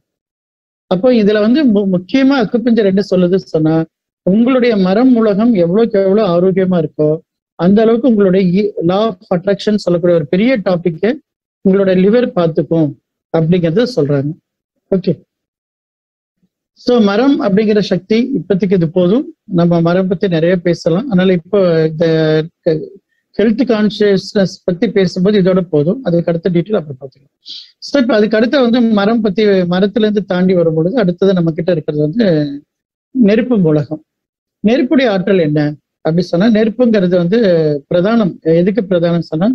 அப்போ இதுல வந்து முக்கியமா அக்குபஞ்சர் என்ன சொல்லுது சொன்னா, உங்களுடைய மரம் உலகம் எவ்வளவுக்கு எவ்வளவு ஆரோக்கியமா இருக்கோ அந்த அளவுக்கு உங்களுடைய லா ஆஃப் அட்ராக்ஷன் சொல்லக்கூடிய ஒரு பெரிய டாபிக் உங்களோட லிவர் பார்த்துக்கும் அப்படிங்கிறத சொல்றாங்க. ஓகே, ஸோ மரம் அப்படிங்கிற சக்தி இப்போதைக்கு இது போதும். நம்ம மரம் பத்தி நிறைய பேசலாம். அதனால இப்போ இந்த ஹெல்த் கான்சியஸ்னஸ் பத்தி பேசும்போது இதோட போதும், அதுக்கு அடுத்த டீட்டெயில் அப்புறம் பார்த்துக்கலாம். ஸோ இப்போ அதுக்கு அடுத்த வந்து மரம் பத்தி, மரத்துல இருந்து தாண்டி வரும்பொழுது அடுத்தது நம்ம கிட்ட இருக்கிறது வந்து நெருப்பு மூலகம். நெருப்புடைய ஆற்றல் என்ன அப்படி சொன்னா, நெருப்புங்கிறது வந்து பிரதானம். எதுக்கு பிரதானம் சொன்னா,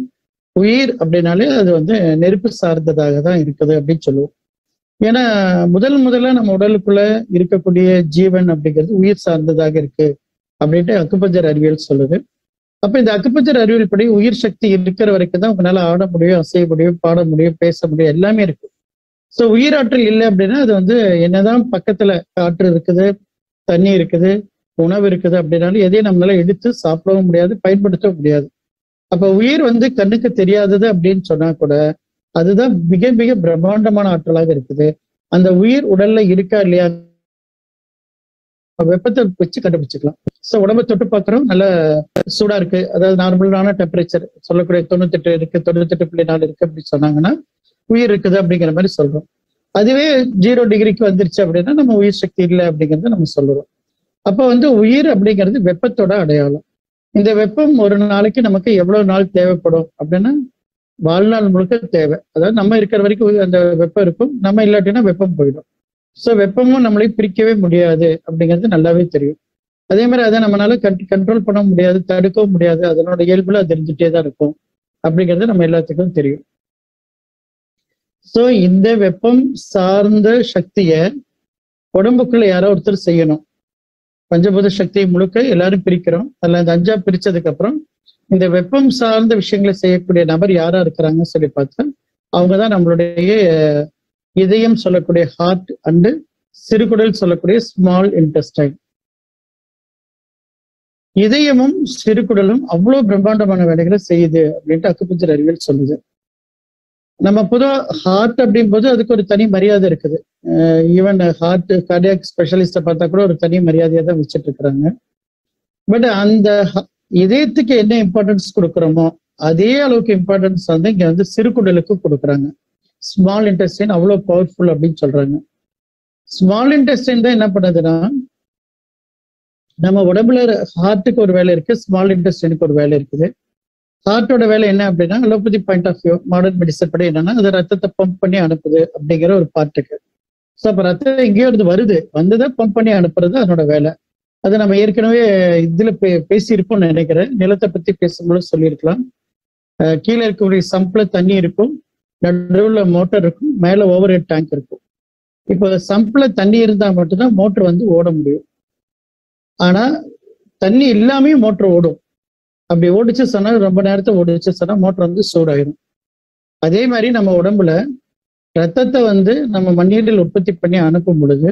உயிர் அப்படின்னாலே அது வந்து நெருப்பு சார்ந்ததாக தான் இருக்குது அப்படின்னு சொல்லுவோம். ஏன்னா முதல்ல நம்ம உடலுக்குள்ள இருக்கக்கூடிய ஜீவன் அப்படிங்கிறது உயிர் சார்ந்ததாக இருக்கு அப்படின்ட்டு அக்குபஞ்சர் அறிவியல் சொல்லுது. அப்ப இந்த அக்குபஞ்சர் அறிவியல் படி உயிர் சக்தி இருக்கிற வரைக்கும் தான் உங்களால ஆட முடியும், அசைய முடியும், பாட முடியும், பேச முடியும், எல்லாமே இருக்கு. ஸோ உயிராற்றல் இல்லை அப்படின்னா அது வந்து என்னதான் பக்கத்துல காற்று இருக்குது, தண்ணி இருக்குது, உணவு இருக்குது அப்படின்னாலும் எதையும் நம்மளால எடுத்து சாப்பிடவும் முடியாது, பயன்படுத்தவும் முடியாது. அப்ப உயிர் வந்து கண்ணுக்கு தெரியாதது அப்படின்னு சொன்னா கூட அதுதான் மிக மிக பிரம்மாண்டமான ஆற்றலாக இருக்குது. அந்த உயிர் உடல்ல இருக்கா இல்லையா வெப்பத்தை வச்சு கண்டுபிடிச்சிக்கலாம். ஸோ உடம்பை தொட்டு பார்க்குறோம், நல்ல சூடா இருக்கு, அதாவது நார்மலான டெம்பரேச்சர் சொல்லக்கூடிய 98 இருக்கு, 98.4 இருக்கு அப்படின்னு சொன்னாங்கன்னா உயிர் இருக்குது அப்படிங்கிற மாதிரி சொல்றோம். அதுவே 0 டிகிரிக்கு வந்துருச்சு அப்படின்னா நம்ம உயிர் சக்தி இல்லை அப்படிங்கிறத நம்ம சொல்லுறோம். அப்ப வந்து உயிர் அப்படிங்கிறது வெப்பத்தோட அடையாளம். இந்த வெப்பம் ஒரு நாளைக்கு நமக்கு எவ்வளவு நாள் தேவைப்படும் அப்படின்னா வாழ்நாள் முழுக்க தேவை. அதாவது நம்ம இருக்கிற வரைக்கும் அந்த வெப்பம் இருக்கும், நம்ம இல்லாட்டினா வெப்பம் போயிடும். ஸோ வெப்பமும் நம்மளை பிரிக்கவே முடியாது அப்படிங்கிறது நல்லாவே தெரியும். அதே மாதிரி அதை நம்மளால கண்ட்ரோல் பண்ண முடியாது, தடுக்கவும் முடியாது, அதனோட இயல்புல அது தெரிஞ்சுட்டே தான் இருக்கும் அப்படிங்கிறது நம்ம எல்லாத்துக்கும் தெரியும். ஸோ இந்த வெப்பம் சார்ந்த சக்தியை உடம்புக்குள்ள யாரோ ஒருத்தர் செய்யணும். பஞ்சபூத சக்தியை முழுக்க எல்லாரும் பிரிக்கிறோம். அதில் அந்த 5ஆ பிரிச்சதுக்கு அப்புறம் இந்த வெப்பம் சார்ந்த விஷயங்களை செய்யக்கூடிய நபர் யாரா இருக்கிறாங்கன்னு சொல்லி பார்த்தா அவங்கதான் நம்மளுடைய இதயம் சொல்லக்கூடிய ஹார்ட் அண்டு சிறுகுடல் சொல்லக்கூடிய ஸ்மால் இன்டெஸ்டைன். இதயமும் சிறுகுடலும் அவ்வளவு பிரம்மாண்டமான வேலைகளை செய்யுது அப்படின்ட்டு அக்குபஞ்சர் அறிவியல் சொல்லுது. நம்ம பொதுவா ஹார்ட் அப்படின் போது அதுக்கு ஒரு தனி மரியாதை இருக்குது. ஈவன் ஹார்ட் கார்டியாக் ஸ்பெஷலிஸ்ட பார்த்தா கூட ஒரு தனி மரியாதையா தான் வச்சுட்டு இருக்கிறாங்க. பட் அந்த இதயத்துக்கு என்ன இம்பார்ட்டன்ஸ் கொடுக்குறோமோ அதே அளவுக்கு இம்பார்ட்டன்ஸ் வந்து இங்க வந்து சிறுகுடலுக்கு கொடுக்குறாங்க. ஸ்மால் இன்டெஸ்டைன் அவ்வளவு பவர்ஃபுல் அப்படின்னு சொல்றாங்க. ஸ்மால் இன்டெஸ்டைன் தான் என்ன பண்ணுதுன்னா, நம்ம உடம்புல ஹார்ட்டுக்கு ஒரு வேலை இருக்கு, ஸ்மால் இன்டெஸ்டைனுக்கு ஒரு வேலை இருக்குது. ஹார்ட்டோட வேலை என்ன அப்படின்னா, allopathy point of view, modern medicine படி என்னன்னா அது ரத்தத்தை பம்ப் பண்ணி அனுப்புது அப்படிங்கிற ஒரு பார்ட்டுக்கு. ஸோ அப்ப ரத்தம் எங்கேயோ இருந்து வருது, வந்ததை பம்ப் பண்ணி அனுப்புறது அதனோட வேலை. அதை நம்ம ஏற்கனவே இதுல பேசியிருப்போம்னு நினைக்கிறேன். நிலத்தை பத்தி பேசும்போது சொல்லியிருக்கலாம். கீழே இருக்கக்கூடிய சம்ப்ல தண்ணி இருக்கும், நடுவுல மோட்டர் இருக்கும், மேல ஓவர் ஹெட் டேங்க் இருக்கும். இப்போ சம்ப்ல தண்ணி இருந்தா மட்டும்தான் மோட்டர் வந்து ஓட முடியும். ஆனா தண்ணி இல்லாமையும் மோட்டர் ஓடும். அப்படி ஓடிச்சு சொன்னா, ரொம்ப நேரத்தை ஓடிச்சு சொன்னா மோட்டர் வந்து சூடாயிடும். அதே மாதிரி நம்ம உடம்புல ரத்தத்தை வந்து நம்ம மண்ணீரில் உற்பத்தி பண்ணி அனுப்பும் பொழுது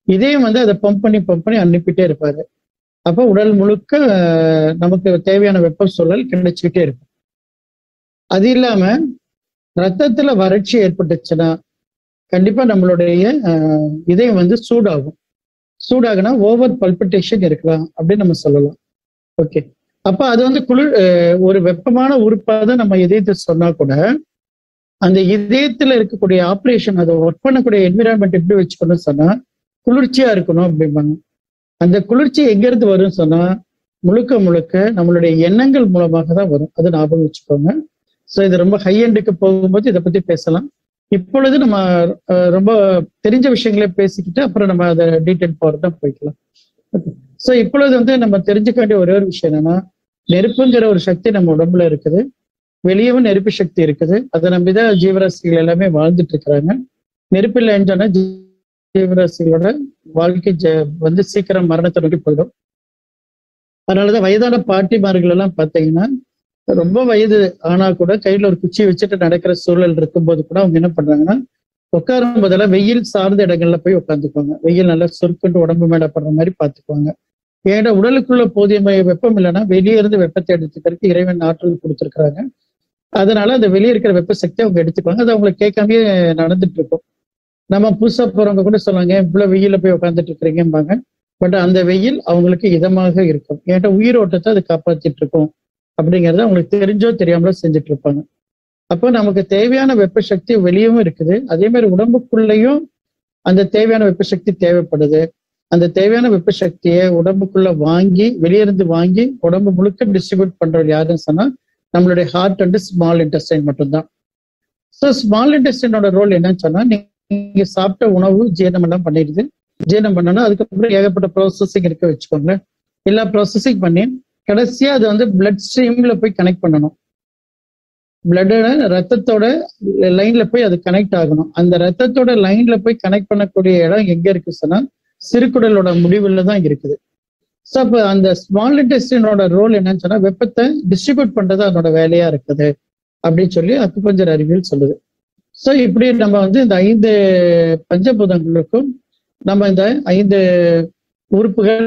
இதையும் வந்து அதை பம்ப் பண்ணி அனுப்பிட்டே இருப்பாரு. அப்போ உடல் முழுக்க நமக்கு தேவையான வெப்ப சூழல் கிடைச்சிக்கிட்டே இருக்கும். அது இல்லாம ரத்தத்துல வறட்சி ஏற்பட்டுச்சுன்னா கண்டிப்பா நம்மளுடைய இதயம் வந்து சூடாகும். சூடாகுனா ஓவர் பல்பிட்டேஷன் இருக்கலாம் அப்படின்னு நம்ம சொல்லலாம். ஓகே, அப்ப அது வந்து ஒரு வெப்பமான உறுப்பா தான் நம்ம இதயத்தை சொன்னா கூட அந்த இதயத்துல இருக்கக்கூடிய ஆப்ரேஷன், அதை ஒர்க் பண்ணக்கூடிய என்விரான்மெண்ட் எப்படி வச்சுக்கணும்னு சொன்னா குளிர்ச்சியா இருக்கணும் அப்படிம்பாங்க. அந்த குளிர்ச்சி எங்க இருந்து வரும்னு சொன்னா முழுக்க முழுக்க நம்மளுடைய எண்ணங்கள் மூலமாக தான் வரும். அது ஞாபகம் வச்சுக்கோங்க. ஸோ இது ரொம்ப ஹை எண்டுக்கு போகும்போது இதை பத்தி பேசலாம். இப்பொழுது நம்ம ரொம்ப தெரிஞ்ச விஷயங்களை பேசிக்கிட்டு அப்புறம் நம்ம அதை டீட்டெயில் போறதா போய்க்கலாம். ஸோ இப்பொழுது வந்து நம்ம தெரிஞ்சுக்க வேண்டிய ஒரே ஒரு விஷயம் என்னன்னா, நெருப்புங்கிற ஒரு சக்தி நம்ம உடம்புல இருக்குது, வெளியவும் நெருப்பு சக்தி இருக்குது. அதை நம்பிதான் ஜீவராசிகள் எல்லாமே வாழ்ந்துட்டு இருக்கிறாங்க. நெருப்பு இல்லைன்னு சொன்னா ஜீவராசிகளோட வாழ்க்கை வந்து சீக்கிரம் மரணத்தை நோக்கி போயிடும். அதனாலதான் வயதான பாட்டிமார்கள் எல்லாம் பார்த்தீங்கன்னா ரொம்ப வயது ஆனா கூட கையில ஒரு குச்சி வச்சுட்டு நடக்கிற சூழல் இருக்கும்போது கூட அவங்க என்ன பண்றாங்கன்னா, உட்காரும் போதெல்லாம் வெயில் சார்ந்த இடங்கள்ல போய் உட்காந்துக்குவாங்க. வெயில் நல்லா சுருக்குண்டு உடம்பு மேல படுற மாதிரி பார்த்துக்குவாங்க. ஏன்னா உடலுக்குள்ள போதிய வெப்பம் இல்லைன்னா வெளியே இருந்து வெப்பத்தை எடுத்துக்கிறதுக்கு இறைவன் ஆற்றல் கொடுத்துருக்குறாங்க. அதனால அந்த வெளியே இருக்கிற வெப்ப சக்தி அவங்க எடுத்துக்குவாங்க. அது அவங்களை கேட்காமே நடந்துட்டு இருக்கும். நம்ம புதுசா போறவங்க கூட சொல்லுவாங்க, இவ்வளவு வெயில போய் உட்காந்துட்டு இருக்கிறீங்கம்பாங்க. பட் அந்த வெயில் அவங்களுக்கு இதமாக இருக்கும். ஏன்னா உயிரோட்டத்தை அது காப்பாத்திட்டு இருக்கும் அப்படிங்கிறத அவங்களுக்கு தெரிஞ்சோ தெரியாமலோ செஞ்சுட்டு இருப்பாங்க. அப்போ நமக்கு தேவையான வெப்ப சக்தி வெளியவும் இருக்குது, அதே மாதிரி உடம்புக்குள்ளேயும் அந்த தேவையான வெப்ப சக்தி தேவைப்படுது. அந்த தேவையான வெப்ப சக்தியை உடம்புக்குள்ள வாங்கி வெளியிருந்து வாங்கி உடம்பு முழுக்க டிஸ்ட்ரிபியூட் பண்றது யாருன்னு சொன்னா நம்மளுடைய ஹார்ட் அண்ட் ஸ்மால் இன்டெஸ்டைன் மட்டும்தான். ஸோ ஸ்மால் இன்டெஸ்டைனோட ரோல் என்னன்னு சொன்னா, நீங்க சாப்பிட்ட உணவு ஜீரணம் எல்லாம் பண்ணிடுது. ஜீரணம் பண்ணணும், அதுக்கப்புறம் ஏகப்பட்ட ப்ராசஸிங் இருக்க வச்சுக்கோங்களேன். எல்லா ப்ராசஸிங் பண்ணி கடைசியா அது வந்து பிளட் ஸ்ட்ரீம்ல போய் கனெக்ட் பண்ணணும். பிளட்டோட ரத்தத்தோட லைன்ல போய் அது கனெக்ட் ஆகணும். அந்த ரத்தத்தோட லைன்ல போய் கனெக்ட் பண்ணக்கூடிய இடம் எங்க இருக்கு சொன்னா சிறுகுடலோட முடிவுல தான் இருக்குது. ஸோ அப்போ அந்த ஸ்மால் இன்டெஸ்டைனோட ரோல் என்னன்னு சொன்னா வெப்பத்தை டிஸ்ட்ரிபியூட் பண்றது அதனோட வேலையா இருக்குது அப்படின்னு சொல்லி அக்குபஞ்சர் அறிவியல் சொல்லுது. ஸோ இப்படி நம்ம வந்து இந்த 5 பஞ்சபூதங்களுக்கும் நம்ம இந்த 5 உறுப்புகள்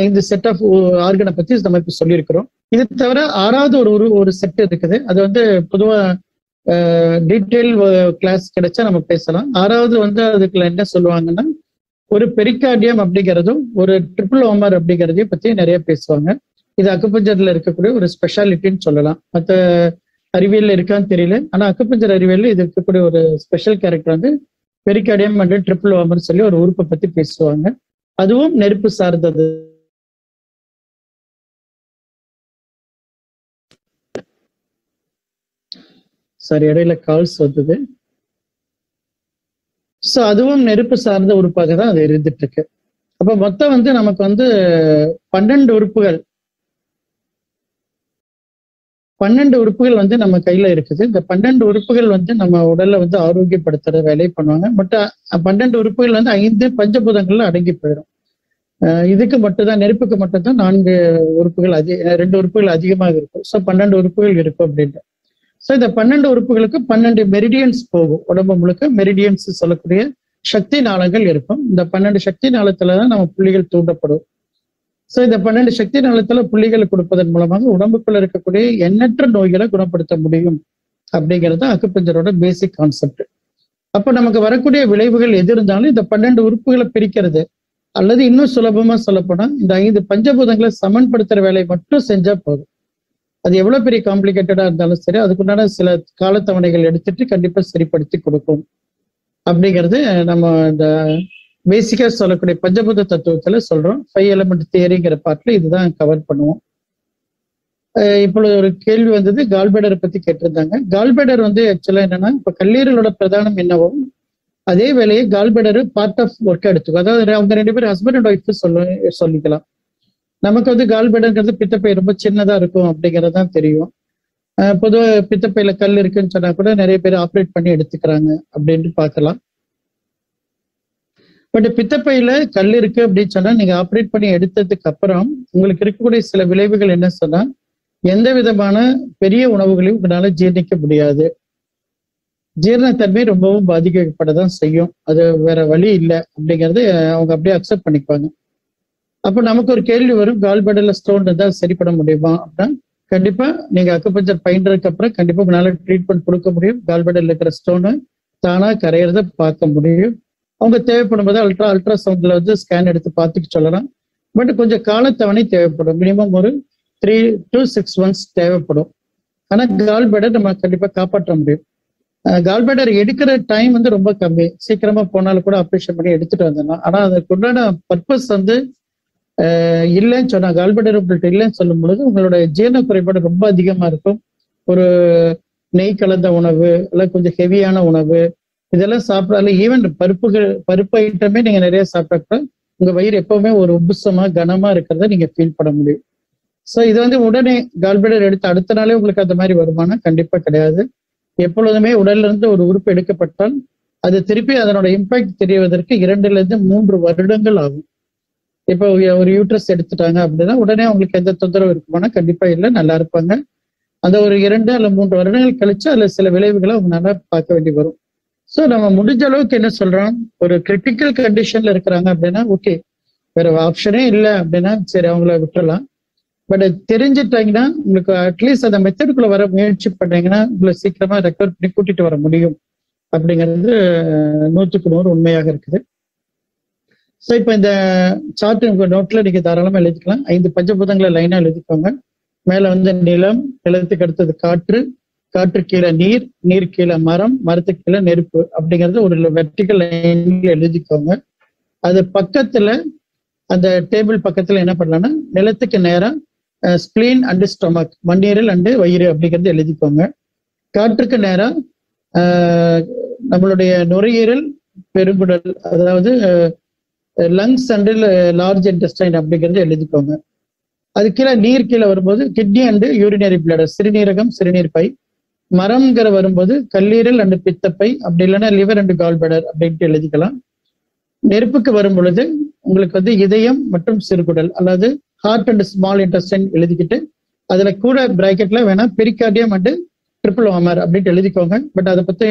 5 செட் ஆஃப் ஆர்கனை பத்தி நம்ம இப்ப சொல்லியிருக்கிறோம். இது தவிர 6வது ஒரு செட் இருக்குது. அது வந்து பொதுவா டீட்டெயில் கிளாஸ் கிடைச்சா நம்ம பேசலாம். 6வது வந்து அதுக்குள்ள என்ன சொல்லுவாங்கன்னா, ஒரு பெரிகார்டியம் அப்படிங்கிறதும் ஒரு ட்ரிபிள் ஓமர் அப்படிங்கிறதையும் பத்தி நிறைய பேசுவாங்க. இது அக்குபஞ்சர்ல இருக்கக்கூடிய ஒரு ஸ்பெஷாலிட்டின்னு சொல்லலாம். மற்ற அறிவியல் இருக்கான்னு தெரியல, ஆனா அக்குபஞ்சர் அறிவியல் இது இருக்கக்கூடிய ஒரு ஸ்பெஷல் கேரக்டர் வந்து பெரிகார்டியம் அண்ட் ட்ரிபிள் ஓமர் சொல்லி ஒரு உறுப்பை பத்தி பேசுவாங்க. அதுவும் நெருப்பு சார்ந்தது. சரி, இடையில கால்ஸ் வந்தது. ஸோ அதுவும் நெருப்பு சார்ந்த உறுப்பாக தான் அது இருந்துட்டு இருக்கு. அப்ப மொத்தம் வந்து நமக்கு வந்து 12 உறுப்புகள் வந்து நம்ம கையில இருக்குது. இந்த 12 உறுப்புகள் வந்து நம்ம உடல்ல வந்து ஆரோக்கியப்படுத்துற வேலையை பண்ணுவாங்க. பட் 12 உறுப்புகள் வந்து 5 பஞ்சபூதங்கள்ல அடங்கி போயிடும். இதுக்கு மட்டும்தான், நெருப்புக்கு மட்டும்தான் 4 உறுப்புகள் 2 உறுப்புகள் அதிகமாக இருக்கும். ஸோ 12 உறுப்புகள் இருக்கும் அப்படின்ட்டு. ஸோ இந்த 12 உறுப்புகளுக்கு 12 மெரிடியன்ஸ் போகும். உடம்பு முழுக்க மெரிடியன்ஸ் சொல்லக்கூடிய சக்தி நாளங்கள் இருக்கும். இந்த 12 சக்தி நாளத்துலதான் நம்ம புள்ளிகள் தூண்டப்படும். ஸோ இந்த 12 சக்தி நாளத்துல புள்ளிகள் கொடுப்பதன் மூலமாக உடம்புக்குள்ள இருக்கக்கூடிய எண்ணற்ற நோய்களை குணப்படுத்த முடியும் அப்படிங்கிறது அக்குபஞ்சரோட பேசிக் கான்செப்ட். அப்ப நமக்கு வரக்கூடிய விளைவுகள் எது இருந்தாலும் இந்த 12 உறுப்புகளை பிரிக்கிறது, அல்லது இன்னும் சுலபமா சொல்லப்போனா இந்த 5 பஞ்சபூதங்களை சமன்படுத்துற வேலையை மட்டும் செஞ்சா போதும். அது எவ்வளவு பெரிய காம்ப்ளிகேட்டடா இருந்தாலும் சரி, அதுக்குண்டான சில காலத்தவணைகள் எடுத்துட்டு கண்டிப்பா சரிப்படுத்தி கொடுக்கும் அப்படிங்கிறது நம்ம இந்த பேசிக்கா சொல்லக்கூடிய பஞ்சபூத தத்துவத்துல சொல்றோம். 5 எலிமெண்ட் தியரிங்கிற பார்ட்ல இதுதான் கவர் பண்ணுவோம். இப்பொழுது ஒரு கேள்வி வந்தது, கால்பேடரை பத்தி கேட்டிருந்தாங்க. கால்பேடர் வந்து ஆக்சுவலா என்னன்னா, இப்ப கல்லீரலோட பிரதானம் என்னவோ அதே வேலையை கால்பேடர் பார்ட் ஆஃப் ஒர்க் எடுத்துக்கும். அதாவது அவங்க 2 பேரும் ஹஸ்பண்ட் அண்ட் ஒய்ஃப் சொல்லிக்கலாம். நமக்கு வந்து கால்பேடர்ங்கிறது பித்தப்பை ரொம்ப சின்னதா இருக்கும் அப்படிங்கிறது தான் தெரியும். பொதுவாக பித்தப்பையில கல் இருக்குன்னு சொன்னா கூட நிறைய பேர் ஆப்ரேட் பண்ணி எடுத்துக்கிறாங்க அப்படின்ட்டு பார்க்கலாம். பட் பித்தப்பையில கல் இருக்கு அப்படின்னு சொன்னா நீங்க ஆப்ரேட் பண்ணி எடுத்ததுக்கு அப்புறம் உங்களுக்கு இருக்கக்கூடிய சில விளைவுகள் என்ன சொன்னா, எந்த விதமான பெரிய உணவுகளையும் உங்களால ஜீரணிக்க முடியாது. ஜீரணத்தன்மை ரொம்பவும் பாதிக்கப்படதான் செய்யும். அது வேற வழி இல்லை அப்படிங்கிறது அவங்க அப்படியே அக்செப்ட் பண்ணிக்குவாங்க. அப்ப நமக்கு ஒரு கேள்வி வரும், கால்பேடர்ல ஸ்டோன் இருந்தா சரிப்பட முடியுமா அப்படின்னா, கண்டிப்பா நீங்க அக்குபஞ்சர் பயின்றதுக்கு அப்புறம் கண்டிப்பா உங்களால ட்ரீட்மெண்ட் கொடுக்க முடியும். கால்பேடர்ல இருக்கிற ஸ்டோனு தானா கரையிறத பார்க்க முடியும். அவங்க தேவைப்படும் போது அல்ட்ராசவுண்ட்ல வந்து ஸ்கேன் எடுத்து பார்த்துக்க சொல்லலாம். பட் கொஞ்சம் காலத்தவணை தேவைப்படும். மினிமம் ஒரு 3 to 6 months தேவைப்படும். ஆனா கால்பேடர் நம்ம கண்டிப்பா காப்பாற்ற முடியும். கால்பேடர் எடுக்கிற டைம் வந்து ரொம்ப கம்மி. சீக்கிரமா போனாலும் கூட ஆப்ரேஷன் பண்ணி எடுத்துட்டு வந்துடலாம். ஆனா அதுக்கு உண்டான பர்பஸ் வந்து இல்லைன்னு சொன்னா, கால்பேடர் உங்கள்கிட்ட இல்லைன்னு சொல்லும் பொழுது உங்களோட ஜீரண குறைபாடு ரொம்ப அதிகமா இருக்கும். ஒரு நெய் கலந்த உணவு இல்ல கொஞ்சம் ஹெவியான உணவு இதெல்லாம் சாப்பிடால, ஈவன் பருப்பு ஐட்டமே நீங்க நிறைய சாப்பிட்டா உங்க வயிறு எப்பவுமே ஒரு உப்புசமா கனமா இருக்கிறத நீங்க ஃபீல் பண்ண முடியும். ஸோ இது வந்து உடனே கால்பேடர் எடுத்து அடுத்த நாளே உங்களுக்கு அந்த மாதிரி வருமானம் கண்டிப்பா கிடையாது. எப்பொழுதுமே உடல்ல இருந்து ஒரு உறுப்பு எடுக்கப்பட்டால் அது திருப்பி அதனோட இம்பாக்ட் தெரிவதற்கு 2 to 3 வருடங்கள் ஆகும். இப்போ ஒரு யூட்ரஸ் எடுத்துட்டாங்க அப்படின்னா உடனே அவங்களுக்கு எந்த தொந்தரவு இருக்குமானா கண்டிப்பா இல்லை, நல்லா இருப்பாங்க. அந்த ஒரு 2 அல்ல 3 வருடங்கள் கழிச்சு அதுல சில விளைவுகளை அவங்க நல்லா பார்க்க வேண்டி வரும். ஸோ நம்ம முடிஞ்ச அளவுக்கு என்ன சொல்றோம், ஒரு கிரிட்டிக்கல் கண்டிஷன்ல இருக்கிறாங்க அப்படின்னா ஓகே, வேற ஆப்ஷனே இல்லை அப்படின்னா சரி அவங்கள விட்டுறலாம். பட் தெரிஞ்சிட்டாங்கன்னா உங்களுக்கு அட்லீஸ்ட் அந்த மெத்தடுக்குள்ள வர முயற்சி பண்ணீங்கன்னா உங்களை சீக்கிரமா ரெக்கவர் பண்ணி கூட்டிட்டு வர முடியும் அப்படிங்கிறது 100க்கு 100 உண்மையாக இருக்குது. ஸோ இப்போ இந்த சார்ட் உங்க நோட்ல நீங்க தாராளமா எழுதிக்கலாம். 5 பஞ்சபூதங்களை லைனா எழுதிக்கோங்க. மேல வந்து நிலம், நிலத்துக்கு அடுத்தது காற்று, காற்று கீழே நீர், நீர் கீழே மரம், மரத்துக்கு கீழே நெருப்பு அப்படிங்கிறது ஒரு வெர்டிகல் லைன்ல எழுதிக்கோங்க. அது பக்கத்துல அந்த டேபிள் பக்கத்துல என்ன பண்ணலாம்னா நிலத்துக்கு நேரா ஸ்பிளீன் அண்ட் ஸ்டொமக், மண்ணீரல் அண்டு வயிறு அப்படிங்கிறது எழுதிக்கோங்க. காற்றுக்கு நேரா நம்மளுடைய நுரையீரல், பெருங்குடல், அதாவது லங்ஸ் அண்ட் லார்ஜ் இன்டெஸ்டைன் அப்படிங்கிறது எழுதிக்கோங்க. அது கீழே நீர் கீழே வரும்போது கிட்னி அண்டு யூரினரி பிளடர், சிறுநீரகம், சிறுநீர் பை. மரம்ங்கிற வரும்போது கல்லீரல் அண்டு பித்தப்பை, அப்படி இல்லைன்னா லிவர் அண்டு கால்பேடர் அப்படின்ட்டு எழுதிக்கலாம். நெருப்புக்கு வரும் பொழுது உங்களுக்கு வந்து இதயம் மற்றும் சிறுகுடல், அல்லது ஹார்ட் அண்ட் ஸ்மால் இன்டெஸ்டைன் எழுதிக்கிட்டு அதுல கூட பிராக்கெட்ல வேணா பெரிகார்டியம் அண்டு ட்ரிபிள் ஓமர் அப்படின்ட்டு எழுதிக்கோங்க. பட் அதை பத்தி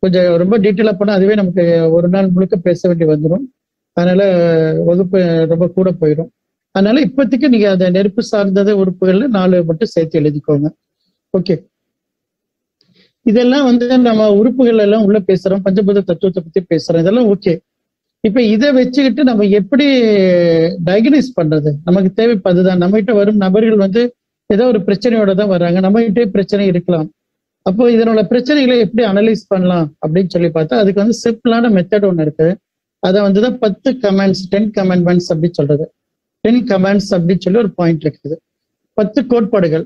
கொஞ்சம் ரொம்ப டீட்டெயிலா போனா அதுவே நமக்கு ஒரு நாள் முழுக்க பேச வேண்டி வந்துடும். அதனால வகுப்பு ரொம்ப கூட போயிடும். அதனால இப்போதைக்கு நீங்க அந்த நெருப்பு சார்ந்தது உறுப்புகள்ல 4 மட்டும் சேர்த்து எழுதிக்கோங்க. ஓகே. இதெல்லாம் வந்து நம்ம உறுப்புகள் எல்லாம் உள்ள பேசுறோம், பஞ்சபூத தத்துவத்தை பத்தி பேசுறோம், இதெல்லாம் ஓகே. இப்ப இதை வச்சுக்கிட்டு நம்ம எப்படி டயக்னைஸ் பண்றது? நமக்கு தேவை அதுதான். நம்ம கிட்ட வரும் நபர்கள் வந்து ஏதோ ஒரு பிரச்சனையோட தான் வர்றாங்க, நம்ம கிட்டே பிரச்சனை இருக்கலாம். அப்போ இதனோட பிரச்சனைகளை எப்படி அனலைஸ் பண்ணலாம் அப்படின்னு சொல்லி பார்த்தா அதுக்கு வந்து சிம்பிளான மெத்தட் ஒன்று இருக்கு. அதை வந்துதான் 10 கமெண்ட்ஸ் 10 கமெண்ட்மெண்ட்ஸ் அப்படின்னு சொல்றது. 10 கமெண்ட்ஸ் அப்படின்னு சொல்லி ஒரு பாயிண்ட் இருக்குது, 10 கோட்பாடுகள்.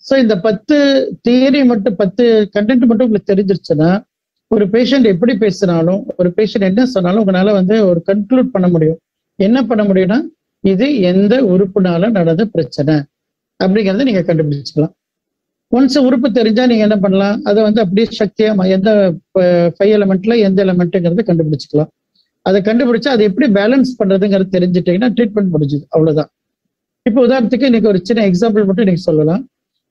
ஸோ இந்த 10 தியரி மட்டும் 10 கண்டென்ட் மட்டும் உங்களுக்கு தெரிஞ்சிருச்சுன்னா ஒரு பேஷண்ட் எப்படி பேசினாலும் ஒரு பேஷண்ட் என்ன சொன்னாலும் உங்களால வந்து ஒரு கன்க்ளூட் பண்ண முடியும். என்ன பண்ண முடியும்னா இது எந்த உறுப்புனால நடந்த பிரச்சனை அப்படிங்கிறத நீங்க கண்டுபிடிச்சிக்கலாம். ஒன்ஸ் உறுப்பு தெரிஞ்சா நீங்க என்ன பண்ணலாம், அதை வந்து அப்படியே சக்தியா எந்த 5 எலிமெண்ட்ல எந்த எலிமெண்ட்டுங்கிறத கண்டுபிடிச்சிக்கலாம். அதை கண்டுபிடிச்சா அதை எப்படி பேலன்ஸ் பண்றதுங்கிறது தெரிஞ்சுட்டீங்கன்னா ட்ரீட்மெண்ட் முடிஞ்சுது, அவ்வளவுதான். இப்போ உதாரணத்துக்கு இன்னைக்கு ஒரு சின்ன எக்ஸாம்பிள் மட்டும் நீங்க சொல்லலாம்.